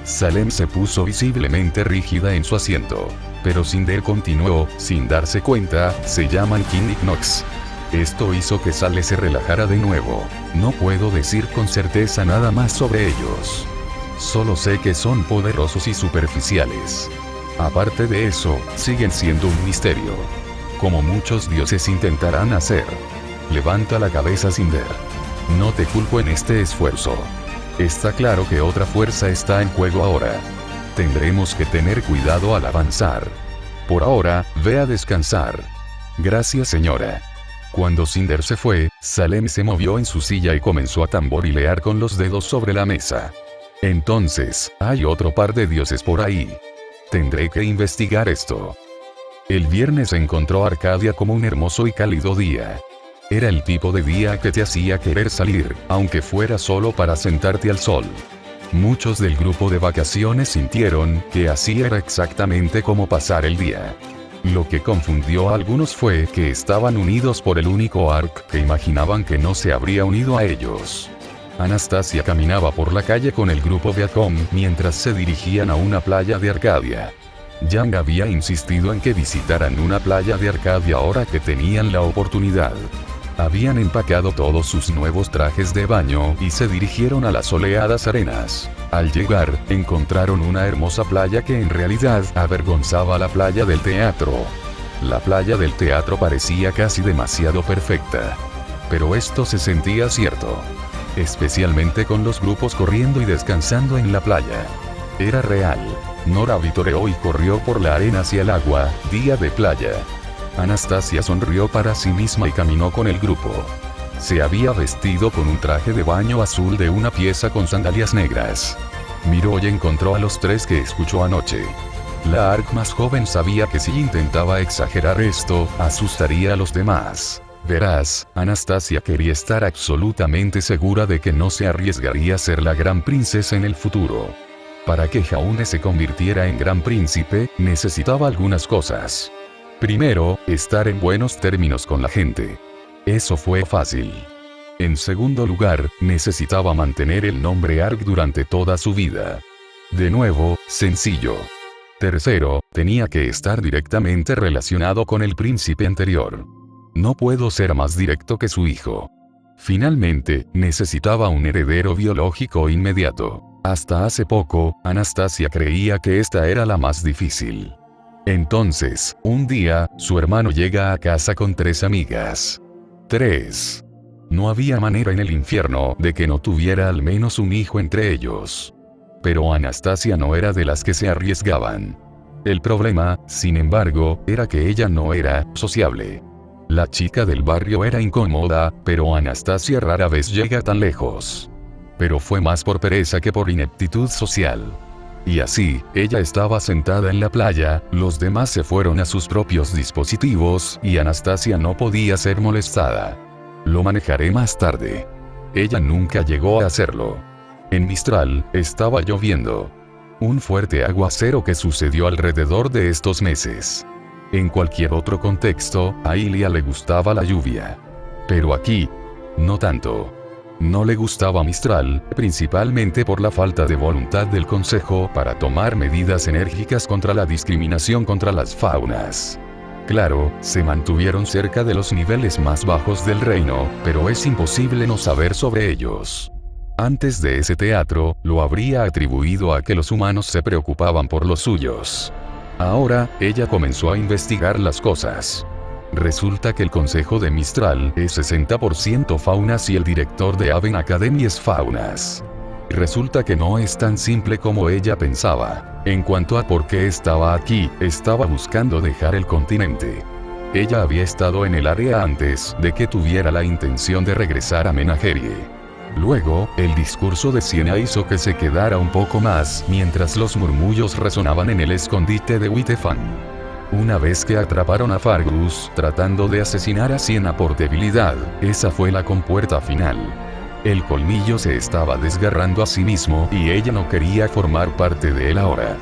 Salem se puso visiblemente rígida en su asiento. Pero Cinder continuó, sin darse cuenta, se llaman King Ignox. Esto hizo que Sale se relajara de nuevo. No puedo decir con certeza nada más sobre ellos. Solo sé que son poderosos y superficiales. Aparte de eso, siguen siendo un misterio. Como muchos dioses intentarán hacer. Levanta la cabeza, Cinder. No te culpo en este esfuerzo. Está claro que otra fuerza está en juego ahora. Tendremos que tener cuidado al avanzar. Por ahora, ve a descansar. Gracias, señora. Cuando Cinder se fue, Salem se movió en su silla y comenzó a tamborilear con los dedos sobre la mesa. Entonces, hay otro par de dioses por ahí. Tendré que investigar esto. El viernes encontró a Arcadia como un hermoso y cálido día. Era el tipo de día que te hacía querer salir, aunque fuera solo para sentarte al sol. Muchos del grupo de vacaciones sintieron que así era exactamente como pasar el día. Lo que confundió a algunos fue que estaban unidos por el único Ark que imaginaban que no se habría unido a ellos. Anastasia caminaba por la calle con el grupo de Acom mientras se dirigían a una playa de Arcadia. Yang había insistido en que visitaran una playa de Arcadia ahora que tenían la oportunidad. Habían empacado todos sus nuevos trajes de baño y se dirigieron a las soleadas arenas. Al llegar, encontraron una hermosa playa que en realidad avergonzaba a la playa del teatro. La playa del teatro parecía casi demasiado perfecta. Pero esto se sentía cierto. Especialmente con los grupos corriendo y descansando en la playa. Era real. Nora vitoreó y corrió por la arena hacia el agua, día de playa. Anastasia sonrió para sí misma y caminó con el grupo. Se había vestido con un traje de baño azul de una pieza con sandalias negras. Miró y encontró a los tres que escuchó anoche. La Ark más joven sabía que si intentaba exagerar esto, asustaría a los demás. Verás, Anastasia quería estar absolutamente segura de que no se arriesgaría a ser la gran princesa en el futuro. Para que Jaune se convirtiera en gran príncipe, necesitaba algunas cosas. Primero, estar en buenos términos con la gente. Eso fue fácil. En segundo lugar, necesitaba mantener el nombre Ark durante toda su vida. De nuevo, sencillo. Tercero, tenía que estar directamente relacionado con el príncipe anterior. No puedo ser más directo que su hijo. Finalmente, necesitaba un heredero biológico inmediato. Hasta hace poco, Anastasia creía que esta era la más difícil. Entonces, un día, su hermano llega a casa con 3 amigas. 3. No había manera en el infierno de que no tuviera al menos un hijo entre ellos. Pero Anastasia no era de las que se arriesgaban. El problema, sin embargo, era que ella no era sociable. La chica del barrio era incómoda, pero Anastasia rara vez llega tan lejos. Pero fue más por pereza que por ineptitud social. Y así, ella estaba sentada en la playa, los demás se fueron a sus propios dispositivos, y Anastasia no podía ser molestada. Lo manejaré más tarde. Ella nunca llegó a hacerlo. En Mistral, estaba lloviendo. Un fuerte aguacero que sucedió alrededor de estos meses. En cualquier otro contexto, a Ilia le gustaba la lluvia. Pero aquí, no tanto. No le gustaba Mistral, principalmente por la falta de voluntad del Consejo para tomar medidas enérgicas contra la discriminación contra las faunas. Claro, se mantuvieron cerca de los niveles más bajos del reino, pero es imposible no saber sobre ellos. Antes de ese teatro, lo habría atribuido a que los humanos se preocupaban por los suyos. Ahora, ella comenzó a investigar las cosas. Resulta que el Consejo de Mistral es 60% faunas y el director de Aven Academy es faunas. Resulta que no es tan simple como ella pensaba. En cuanto a por qué estaba aquí, estaba buscando dejar el continente. Ella había estado en el área antes de que tuviera la intención de regresar a Menagerie. Luego, el discurso de Siena hizo que se quedara un poco más, mientras los murmullos resonaban en el escondite de Wittefan. Una vez que atraparon a Fargus, tratando de asesinar a Siena por debilidad, esa fue la compuerta final. El colmillo se estaba desgarrando a sí mismo y ella no quería formar parte de él ahora.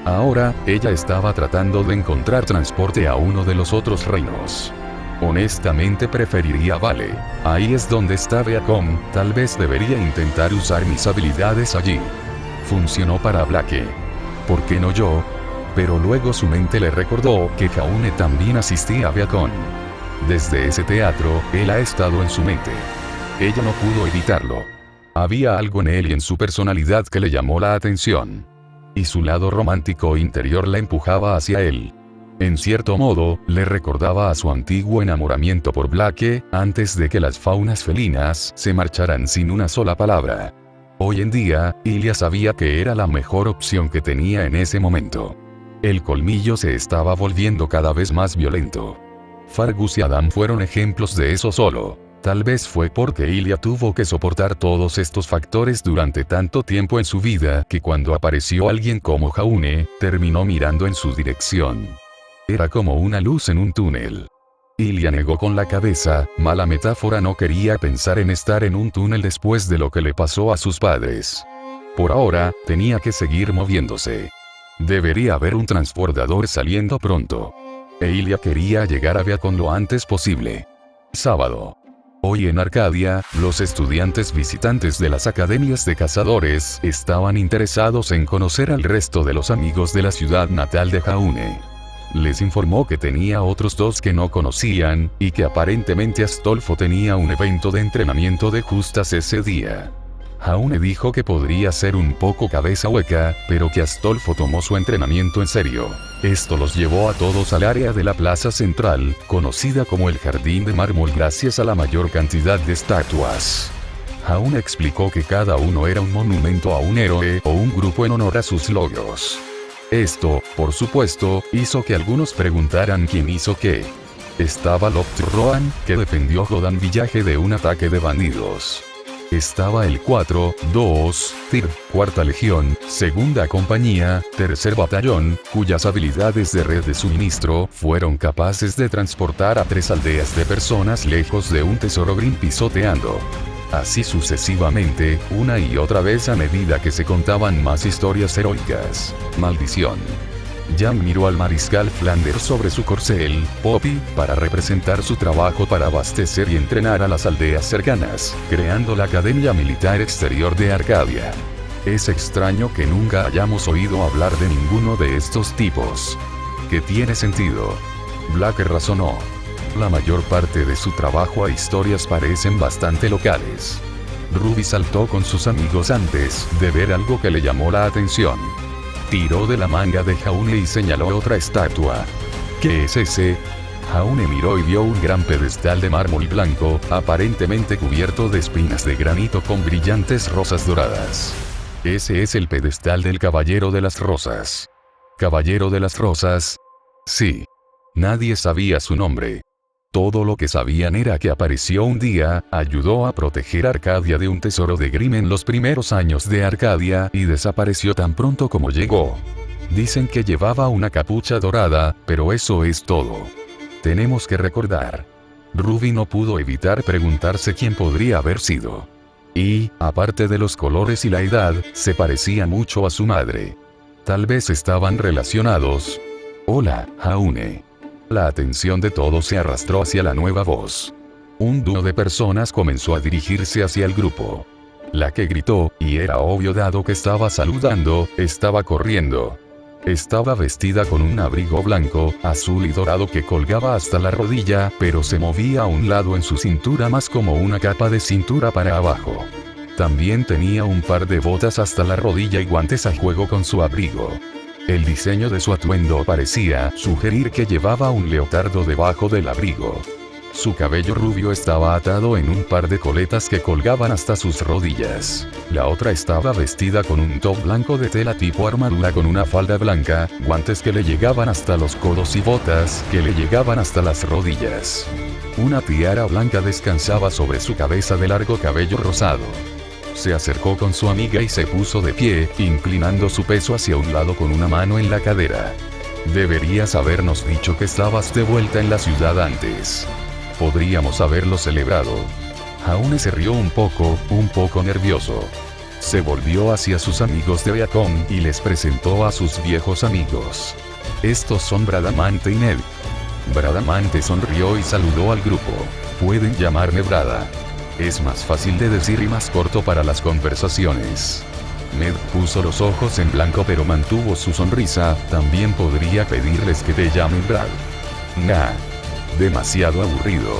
Ahora, ella estaba tratando de encontrar transporte a uno de los otros reinos. Honestamente preferiría Vale. Ahí es donde está Beacon, tal vez debería intentar usar mis habilidades allí. Funcionó para Blake. ¿Por qué no yo? Pero luego su mente le recordó que Jaune también asistía a Beacon. Desde ese teatro, él ha estado en su mente. Ella no pudo evitarlo. Había algo en él y en su personalidad que le llamó la atención. Y su lado romántico interior la empujaba hacia él. En cierto modo, le recordaba a su antiguo enamoramiento por Blake, antes de que las faunas felinas se marcharan sin una sola palabra. Hoy en día, Ilia sabía que era la mejor opción que tenía en ese momento. El colmillo se estaba volviendo cada vez más violento. Fargus y Adam fueron ejemplos de eso solo. Tal vez fue porque Ilia tuvo que soportar todos estos factores durante tanto tiempo en su vida que cuando apareció alguien como Jaune, terminó mirando en su dirección. Era como una luz en un túnel. Ilia negó con la cabeza, mala metáfora, no quería pensar en estar en un túnel después de lo que le pasó a sus padres. Por ahora, tenía que seguir moviéndose. Debería haber un transbordador saliendo pronto. Ilia quería llegar a Beacon lo antes posible. Sábado. Hoy en Arcadia, los estudiantes visitantes de las academias de cazadores estaban interesados en conocer al resto de los amigos de la ciudad natal de Jaune. Les informó que tenía otros 2 que no conocían, y que aparentemente Astolfo tenía un evento de entrenamiento de justas ese día. Jaune dijo que podría ser un poco cabeza hueca, pero que Astolfo tomó su entrenamiento en serio. Esto los llevó a todos al área de la plaza central, conocida como el Jardín de Mármol gracias a la mayor cantidad de estatuas. Jaune explicó que cada uno era un monumento a un héroe o un grupo en honor a sus logros. Esto, por supuesto, hizo que algunos preguntaran quién hizo qué. Estaba Lopt Rohan, que defendió Godan Village de un ataque de bandidos. Estaba el 4-2, Tyr, Cuarta Legión, Segunda Compañía, Tercer Batallón, cuyas habilidades de red de suministro fueron capaces de transportar a 3 aldeas de personas lejos de un tesoro Green pisoteando. Así sucesivamente, una y otra vez a medida que se contaban más historias heroicas. Maldición. Jan miró al mariscal Flanders sobre su corcel, Poppy, para representar su trabajo para abastecer y entrenar a las aldeas cercanas, creando la Academia Militar Exterior de Arcadia. Es extraño que nunca hayamos oído hablar de ninguno de estos tipos. ¿Qué tiene sentido? Blake razonó. La mayor parte de su trabajo a historias parecen bastante locales. Ruby saltó con sus amigos antes de ver algo que le llamó la atención. Tiró de la manga de Jaune y señaló otra estatua. ¿Qué es ese? Jaune miró y vio un gran pedestal de mármol blanco, aparentemente cubierto de espinas de granito con brillantes rosas doradas. Ese es el pedestal del Caballero de las Rosas. ¿Caballero de las Rosas? Sí. Nadie sabía su nombre. Todo lo que sabían era que apareció un día, ayudó a proteger Arcadia de un tesoro de Grimm en los primeros años de Arcadia y desapareció tan pronto como llegó. Dicen que llevaba una capucha dorada, pero eso es todo. Tenemos que recordar. Ruby no pudo evitar preguntarse quién podría haber sido. Y, aparte de los colores y la edad, se parecía mucho a su madre. Tal vez estaban relacionados. Hola, Jaune. La atención de todos se arrastró hacia la nueva voz. Un dúo de personas comenzó a dirigirse hacia el grupo. La que gritó, y era obvio dado que estaba saludando, estaba corriendo. Estaba vestida con un abrigo blanco, azul y dorado que colgaba hasta la rodilla, pero se movía a un lado en su cintura más como una capa de cintura para abajo. También tenía un par de botas hasta la rodilla y guantes a juego con su abrigo. El diseño de su atuendo parecía sugerir que llevaba un leotardo debajo del abrigo. Su cabello rubio estaba atado en un par de coletas que colgaban hasta sus rodillas. La otra estaba vestida con un top blanco de tela tipo armadura con una falda blanca, guantes que le llegaban hasta los codos y botas que le llegaban hasta las rodillas. Una tiara blanca descansaba sobre su cabeza de largo cabello rosado. Se acercó con su amiga y se puso de pie, inclinando su peso hacia un lado con una mano en la cadera. Deberías habernos dicho que estabas de vuelta en la ciudad antes. Podríamos haberlo celebrado. Jaune se rió un poco nervioso. Se volvió hacia sus amigos de Beacon y les presentó a sus viejos amigos. Estos son Bradamante y Ned. Bradamante sonrió y saludó al grupo. Pueden llamarme Brada. Es más fácil de decir y más corto para las conversaciones. Ned puso los ojos en blanco pero mantuvo su sonrisa. También podría pedirles que te llamen Brad. Nah. Demasiado aburrido.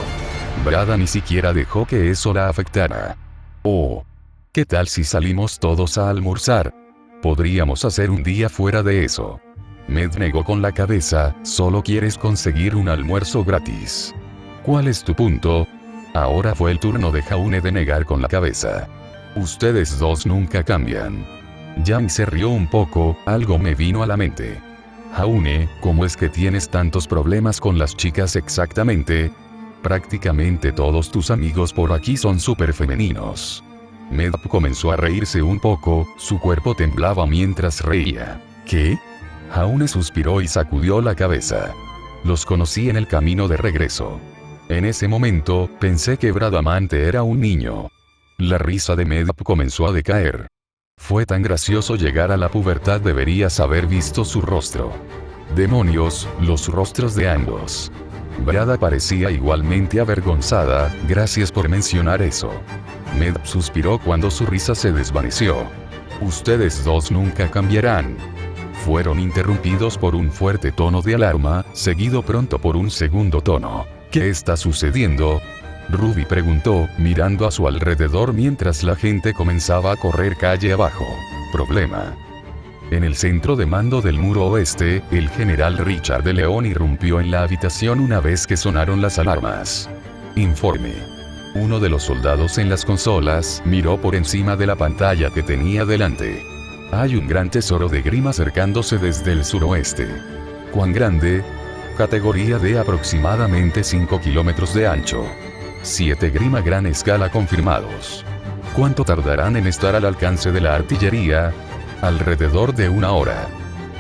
Brada ni siquiera dejó que eso la afectara. Oh. ¿Qué tal si salimos todos a almorzar? Podríamos hacer un día fuera de eso. Ned negó con la cabeza, solo quieres conseguir un almuerzo gratis. ¿Cuál es tu punto? Ahora fue el turno de Jaune de negar con la cabeza. Ustedes dos nunca cambian. Jan se rió un poco, algo me vino a la mente. Jaune, ¿cómo es que tienes tantos problemas con las chicas exactamente? Prácticamente todos tus amigos por aquí son súper femeninos. Ned comenzó a reírse un poco, su cuerpo temblaba mientras reía. ¿Qué? Jaune suspiró y sacudió la cabeza. Los conocí en el camino de regreso. En ese momento, pensé que Bradamante era un niño. La risa de Ned comenzó a decaer. Fue tan gracioso llegar a la pubertad, deberías haber visto su rostro. Demonios, los rostros de ambos. Brada parecía igualmente avergonzada, gracias por mencionar eso. Ned suspiró cuando su risa se desvaneció. Ustedes dos nunca cambiarán. Fueron interrumpidos por un fuerte tono de alarma, seguido pronto por un segundo tono. ¿Qué está sucediendo? Ruby preguntó, mirando a su alrededor mientras la gente comenzaba a correr calle abajo. Problema. En el centro de mando del muro oeste, el general Richard de León irrumpió en la habitación una vez que sonaron las alarmas. Informe. Uno de los soldados en las consolas miró por encima de la pantalla que tenía delante. Hay un gran tesoro de Grimm acercándose desde el suroeste. ¿Cuán grande? Categoría de aproximadamente 5 kilómetros de ancho. 7 Grimm a gran escala confirmados. ¿Cuánto tardarán en estar al alcance de la artillería? Alrededor de 1 hora.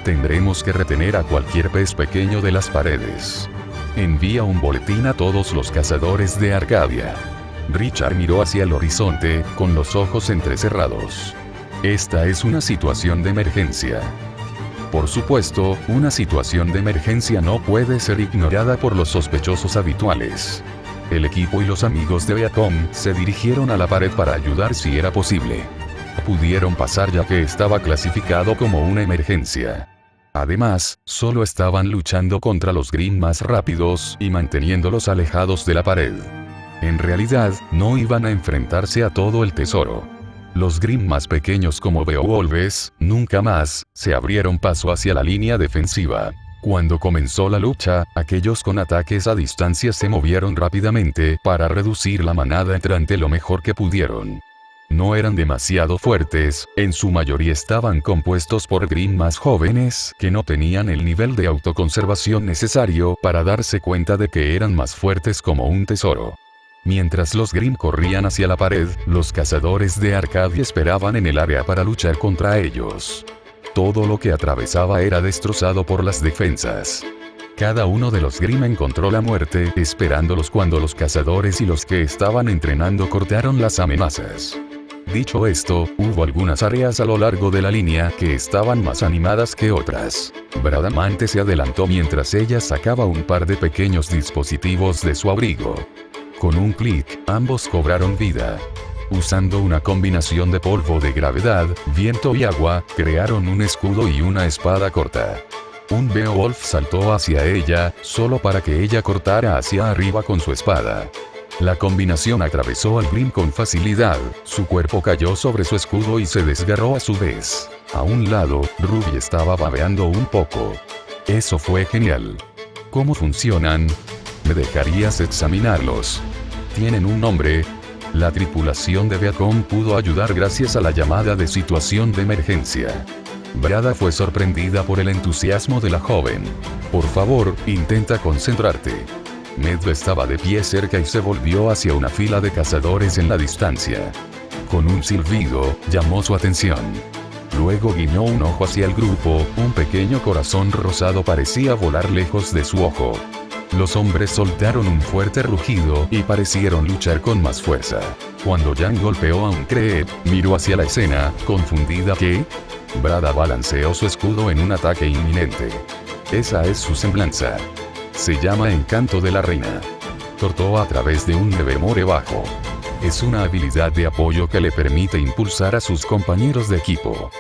Tendremos que retener a cualquier pez pequeño de las paredes. Envía un boletín a todos los cazadores de Arcadia. Richard miró hacia el horizonte, con los ojos entrecerrados. Esta es una situación de emergencia. Por supuesto, una situación de emergencia no puede ser ignorada por los sospechosos habituales. El equipo y los amigos de Beacon se dirigieron a la pared para ayudar si era posible. Pudieron pasar ya que estaba clasificado como una emergencia. Además, solo estaban luchando contra los Grimm más rápidos y manteniéndolos alejados de la pared. En realidad, no iban a enfrentarse a todo el tesoro. Los Grimm más pequeños como Beowulfes, nunca más, se abrieron paso hacia la línea defensiva. Cuando comenzó la lucha, aquellos con ataques a distancia se movieron rápidamente para reducir la manada entrante lo mejor que pudieron. No eran demasiado fuertes, en su mayoría estaban compuestos por Grimm más jóvenes que no tenían el nivel de autoconservación necesario para darse cuenta de que eran más fuertes como un tesoro. Mientras los Grimm corrían hacia la pared, los cazadores de Arcadia esperaban en el área para luchar contra ellos. Todo lo que atravesaba era destrozado por las defensas. Cada uno de los Grimm encontró la muerte esperándolos cuando los cazadores y los que estaban entrenando cortaron las amenazas. Dicho esto, hubo algunas áreas a lo largo de la línea que estaban más animadas que otras. Bradamante se adelantó mientras ella sacaba un par de pequeños dispositivos de su abrigo. Con un clic, ambos cobraron vida. Usando una combinación de polvo de gravedad, viento y agua, crearon un escudo y una espada corta. Un Beowulf saltó hacia ella, solo para que ella cortara hacia arriba con su espada. La combinación atravesó al Grimm con facilidad, su cuerpo cayó sobre su escudo y se desgarró a su vez. A un lado, Ruby estaba babeando un poco. Eso fue genial. ¿Cómo funcionan? ¿Me dejarías examinarlos? ¿Tienen un nombre? La tripulación de Beacon pudo ayudar gracias a la llamada de situación de emergencia. Brada fue sorprendida por el entusiasmo de la joven. Por favor, intenta concentrarte. Medb estaba de pie cerca y se volvió hacia una fila de cazadores en la distancia. Con un silbido, llamó su atención. Luego guiñó un ojo hacia el grupo, un pequeño corazón rosado parecía volar lejos de su ojo. Los hombres soltaron un fuerte rugido y parecieron luchar con más fuerza. Cuando Jan golpeó a un Creep, miró hacia la escena, confundida. ¿Qué? Brada balanceó su escudo en un ataque inminente. Esa es su semblanza. Se llama Encanto de la Reina. Cortó a través de un Nevermore bajo. Es una habilidad de apoyo que le permite impulsar a sus compañeros de equipo.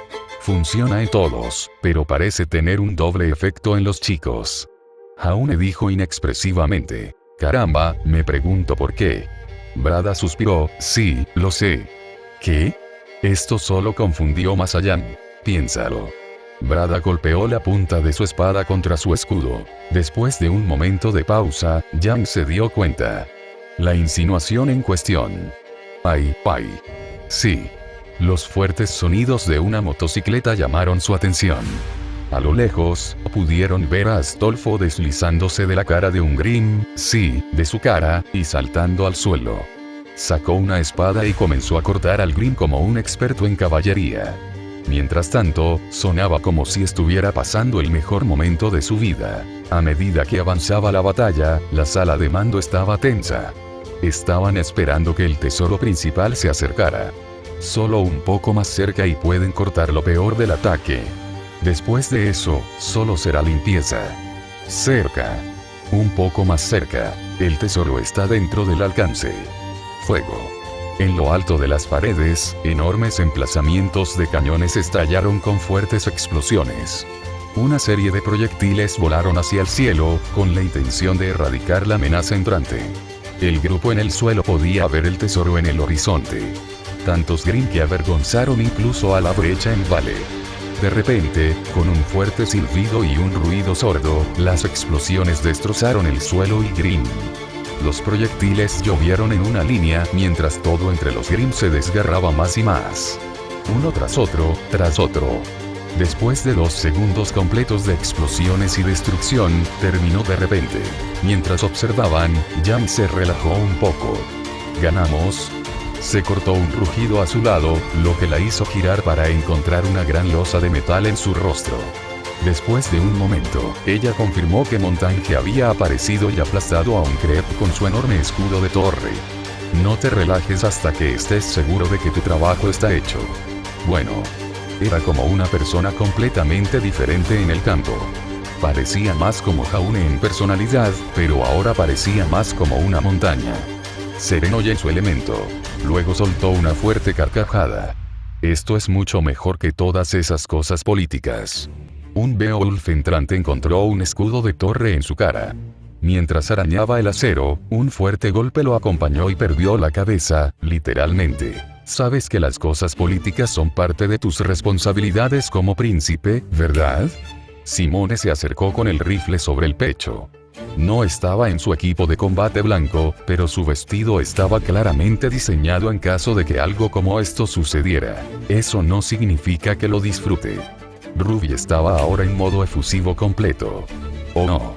Funciona en todos, pero parece tener un doble efecto en los chicos. Jaune dijo inexpresivamente. Caramba, me pregunto por qué. Brada suspiró. Sí, lo sé. ¿Qué? Esto solo confundió más a Jan. Piénsalo. Brada golpeó la punta de su espada contra su escudo. Después de un momento de pausa, Jan se dio cuenta. La insinuación en cuestión. ¡Ay! Sí. Los fuertes sonidos de una motocicleta llamaron su atención. A lo lejos, pudieron ver a Astolfo deslizándose de la cara de un Grimm, sí, de su cara, y saltando al suelo. Sacó una espada y comenzó a cortar al Grimm como un experto en caballería. Mientras tanto, sonaba como si estuviera pasando el mejor momento de su vida. A medida que avanzaba la batalla, la sala de mando estaba tensa. Estaban esperando que el tesoro principal se acercara. Solo un poco más cerca y pueden cortar lo peor del ataque. Después de eso, solo será limpieza. Cerca. Un poco más cerca. El tesoro está dentro del alcance. Fuego. En lo alto de las paredes, enormes emplazamientos de cañones estallaron con fuertes explosiones. Una serie de proyectiles volaron hacia el cielo, con la intención de erradicar la amenaza entrante. El grupo en el suelo podía ver el tesoro en el horizonte. Tantos Grimm que avergonzaron incluso a la brecha en Vale. De repente, con un fuerte silbido y un ruido sordo, las explosiones destrozaron el suelo y Grimm. Los proyectiles llovieron en una línea mientras todo entre los Grimm se desgarraba más y más. Uno tras otro. Después de 2 segundos completos de explosiones y destrucción, terminó de repente. Mientras observaban, Jan se relajó un poco. ¿Ganamos? Se cortó un rugido a su lado, lo que la hizo girar para encontrar una gran losa de metal en su rostro. Después de un momento, ella confirmó que Montagne había aparecido y aplastado a un Creep con su enorme escudo de torre. No te relajes hasta que estés seguro de que tu trabajo está hecho. Bueno. Era como una persona completamente diferente en el campo. Parecía más como Jaune en personalidad, pero ahora parecía más como una montaña. Sereno y en su elemento. Luego soltó una fuerte carcajada. Esto es mucho mejor que todas esas cosas políticas. Un Beowulf entrante encontró un escudo de torre en su cara. Mientras arañaba el acero, un fuerte golpe lo acompañó y perdió la cabeza, literalmente. Sabes que las cosas políticas son parte de tus responsabilidades como príncipe, ¿verdad? Simone se acercó con el rifle sobre el pecho. No estaba en su equipo de combate blanco, pero su vestido estaba claramente diseñado en caso de que algo como esto sucediera. Eso no significa que lo disfrute. Ruby estaba ahora en modo efusivo completo. Oh no.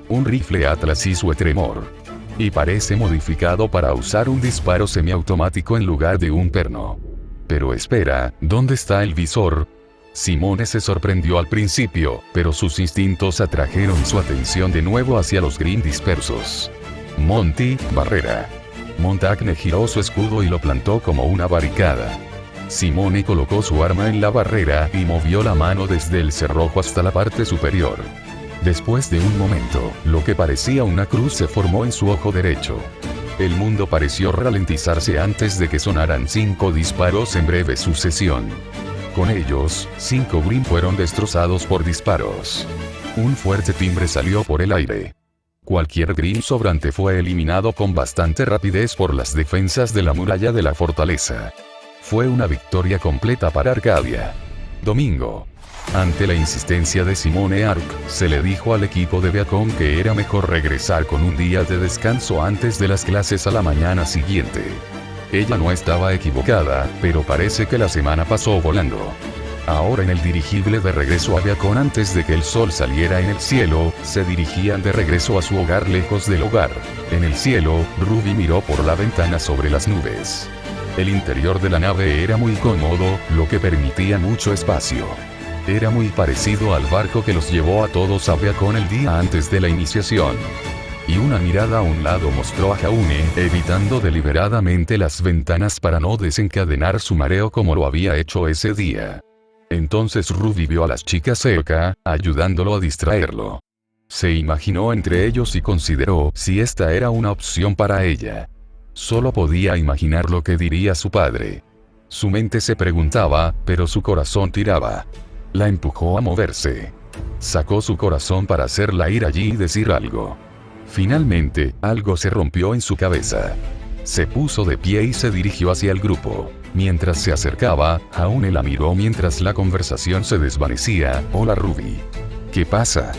Un rifle Atlas y su tremor. Y parece modificado para usar un disparo semiautomático en lugar de un perno. Pero espera, ¿dónde está el visor? Simone se sorprendió al principio, pero sus instintos atrajeron su atención de nuevo hacia los green dispersos. Monty, barrera. Montagne giró su escudo y lo plantó como una barricada. Simone colocó su arma en la barrera y movió la mano desde el cerrojo hasta la parte superior. Después de un momento, lo que parecía una cruz se formó en su ojo derecho. El mundo pareció ralentizarse antes de que sonaran 5 disparos en breve sucesión. Con ellos, 5 green fueron destrozados por disparos. Un fuerte timbre salió por el aire. Cualquier green sobrante fue eliminado con bastante rapidez por las defensas de la muralla de la fortaleza. Fue una victoria completa para Arcadia. Domingo. Ante la insistencia de Simone Ark, se le dijo al equipo de Beacon que era mejor regresar con un día de descanso antes de las clases a la mañana siguiente. Ella no estaba equivocada, pero parece que la semana pasó volando. Ahora en el dirigible de regreso a Beacon antes de que el sol saliera en el cielo, se dirigían de regreso a su hogar lejos del hogar. En el cielo, Ruby miró por la ventana sobre las nubes. El interior de la nave era muy cómodo, lo que permitía mucho espacio. Era muy parecido al barco que los llevó a todos a Beacon el día antes de la iniciación. Y una mirada a un lado mostró a Jaune, evitando deliberadamente las ventanas para no desencadenar su mareo como lo había hecho ese día. Entonces Ruby vio a las chicas cerca, ayudándolo a distraerlo. Se imaginó entre ellos y consideró si esta era una opción para ella. Solo podía imaginar lo que diría su padre. Su mente se preguntaba, pero su corazón tiraba. La empujó a moverse. Sacó su corazón para hacerla ir allí y decir algo. Finalmente, algo se rompió en su cabeza. Se puso de pie y se dirigió hacia el grupo. Mientras se acercaba, Jaune la miró mientras la conversación se desvanecía. Hola Ruby. ¿Qué pasa?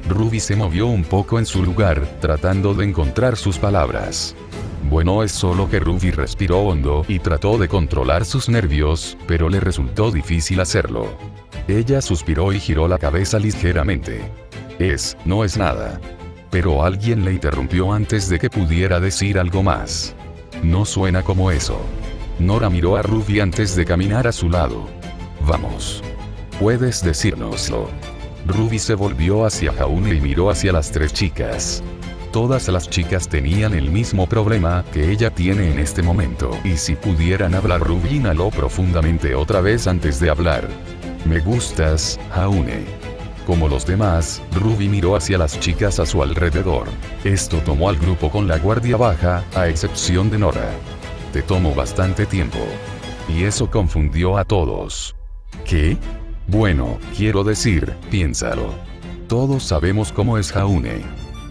Ruby se movió un poco en su lugar, tratando de encontrar sus palabras. Bueno, es solo que Ruby respiró hondo y trató de controlar sus nervios, pero le resultó difícil hacerlo. Ella suspiró y giró la cabeza ligeramente. No es nada. Pero alguien le interrumpió antes de que pudiera decir algo más. No suena como eso. Nora miró a Ruby antes de caminar a su lado. Vamos. Puedes decírnoslo. Ruby se volvió hacia Jaune y miró hacia las 3 chicas. Todas las chicas tenían el mismo problema que ella tiene en este momento. Y si pudieran hablar, Ruby inhaló profundamente otra vez antes de hablar. Me gustas, Jaune. Como los demás, Ruby miró hacia las chicas a su alrededor. Esto tomó al grupo con la guardia baja, a excepción de Nora. Te tomó bastante tiempo. Y eso confundió a todos. ¿Qué? Bueno, quiero decir, piénsalo. Todos sabemos cómo es Jaune.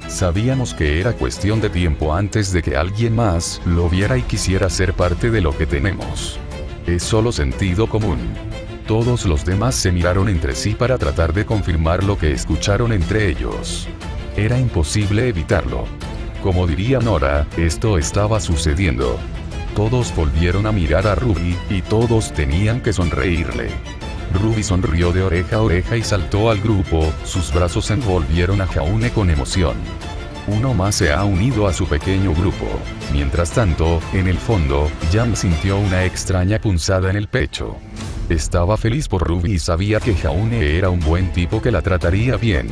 Sabíamos que era cuestión de tiempo antes de que alguien más lo viera y quisiera ser parte de lo que tenemos. Es solo sentido común. Todos los demás se miraron entre sí para tratar de confirmar lo que escucharon entre ellos. Era imposible evitarlo. Como diría Nora, esto estaba sucediendo. Todos volvieron a mirar a Ruby, y todos tenían que sonreírle. Ruby sonrió de oreja a oreja y saltó al grupo, sus brazos envolvieron a Jaune con emoción. Uno más se ha unido a su pequeño grupo. Mientras tanto, en el fondo, Jam sintió una extraña punzada en el pecho. Estaba feliz por Ruby y sabía que Jaune era un buen tipo que la trataría bien.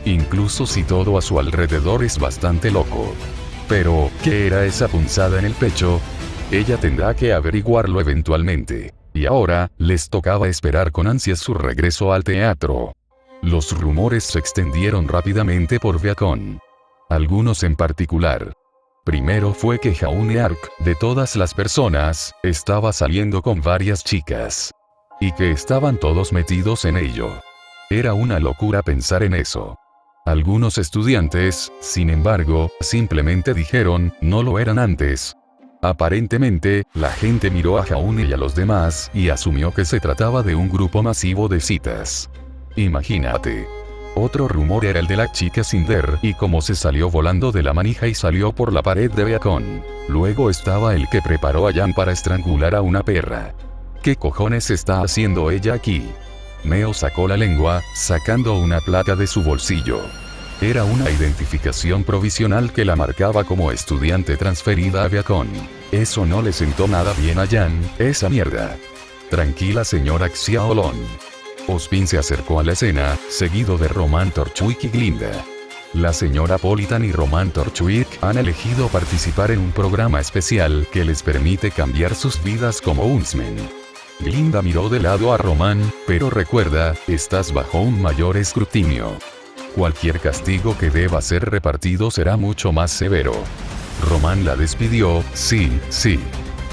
Incluso si todo a su alrededor es bastante loco. Pero, ¿qué era esa punzada en el pecho? Ella tendrá que averiguarlo eventualmente. Y ahora, les tocaba esperar con ansias su regreso al teatro. Los rumores se extendieron rápidamente por Beacon. Algunos en particular. Primero fue que Jaune Ark, de todas las personas, estaba saliendo con varias chicas. Y que estaban todos metidos en ello. Era una locura pensar en eso. Algunos estudiantes, sin embargo, simplemente dijeron, no lo eran antes. Aparentemente, la gente miró a Jaune y a los demás y asumió que se trataba de un grupo masivo de citas. Imagínate. Otro rumor era el de la chica Cinder y cómo se salió volando de la manija y salió por la pared de Beacon. Luego estaba el que preparó a Jan para estrangular a una perra. ¿Qué cojones está haciendo ella aquí? Neo sacó la lengua, sacando una placa de su bolsillo. Era una identificación provisional que la marcaba como estudiante transferida a Beacon. Eso no le sentó nada bien a Jan, esa mierda. Tranquila señora Xiaolong. Ospin se acercó a la escena, seguido de Roman Torchwick y Glinda. La señora Politan y Roman Torchwick han elegido participar en un programa especial que les permite cambiar sus vidas como Huntsmen. Glinda miró de lado a Roman, pero recuerda, estás bajo un mayor escrutinio. Cualquier castigo que deba ser repartido será mucho más severo. Roman la despidió, sí,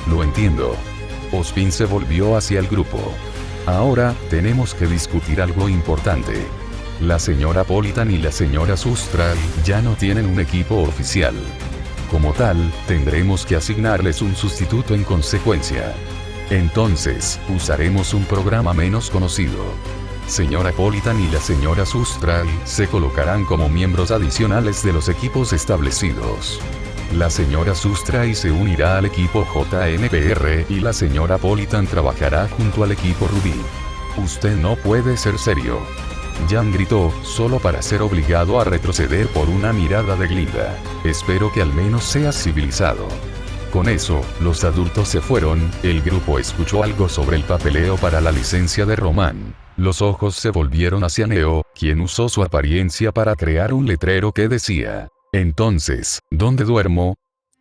lo entiendo. Ospin se volvió hacia el grupo. Ahora, tenemos que discutir algo importante. La señora Politan y la señora Sustral ya no tienen un equipo oficial. Como tal, tendremos que asignarles un sustituto en consecuencia. Entonces, usaremos un programa menos conocido. Señora Politan y la señora Sustral se colocarán como miembros adicionales de los equipos establecidos. La señora Sustral se unirá al equipo JNPR y la señora Politan trabajará junto al equipo Ruby. Usted no puede ser serio. Jan gritó, solo para ser obligado a retroceder por una mirada de Glinda. Espero que al menos seas civilizado. Con eso, los adultos se fueron, el grupo escuchó algo sobre el papeleo para la licencia de Roman. Los ojos se volvieron hacia Neo, quien usó su apariencia para crear un letrero que decía: entonces, ¿dónde duermo?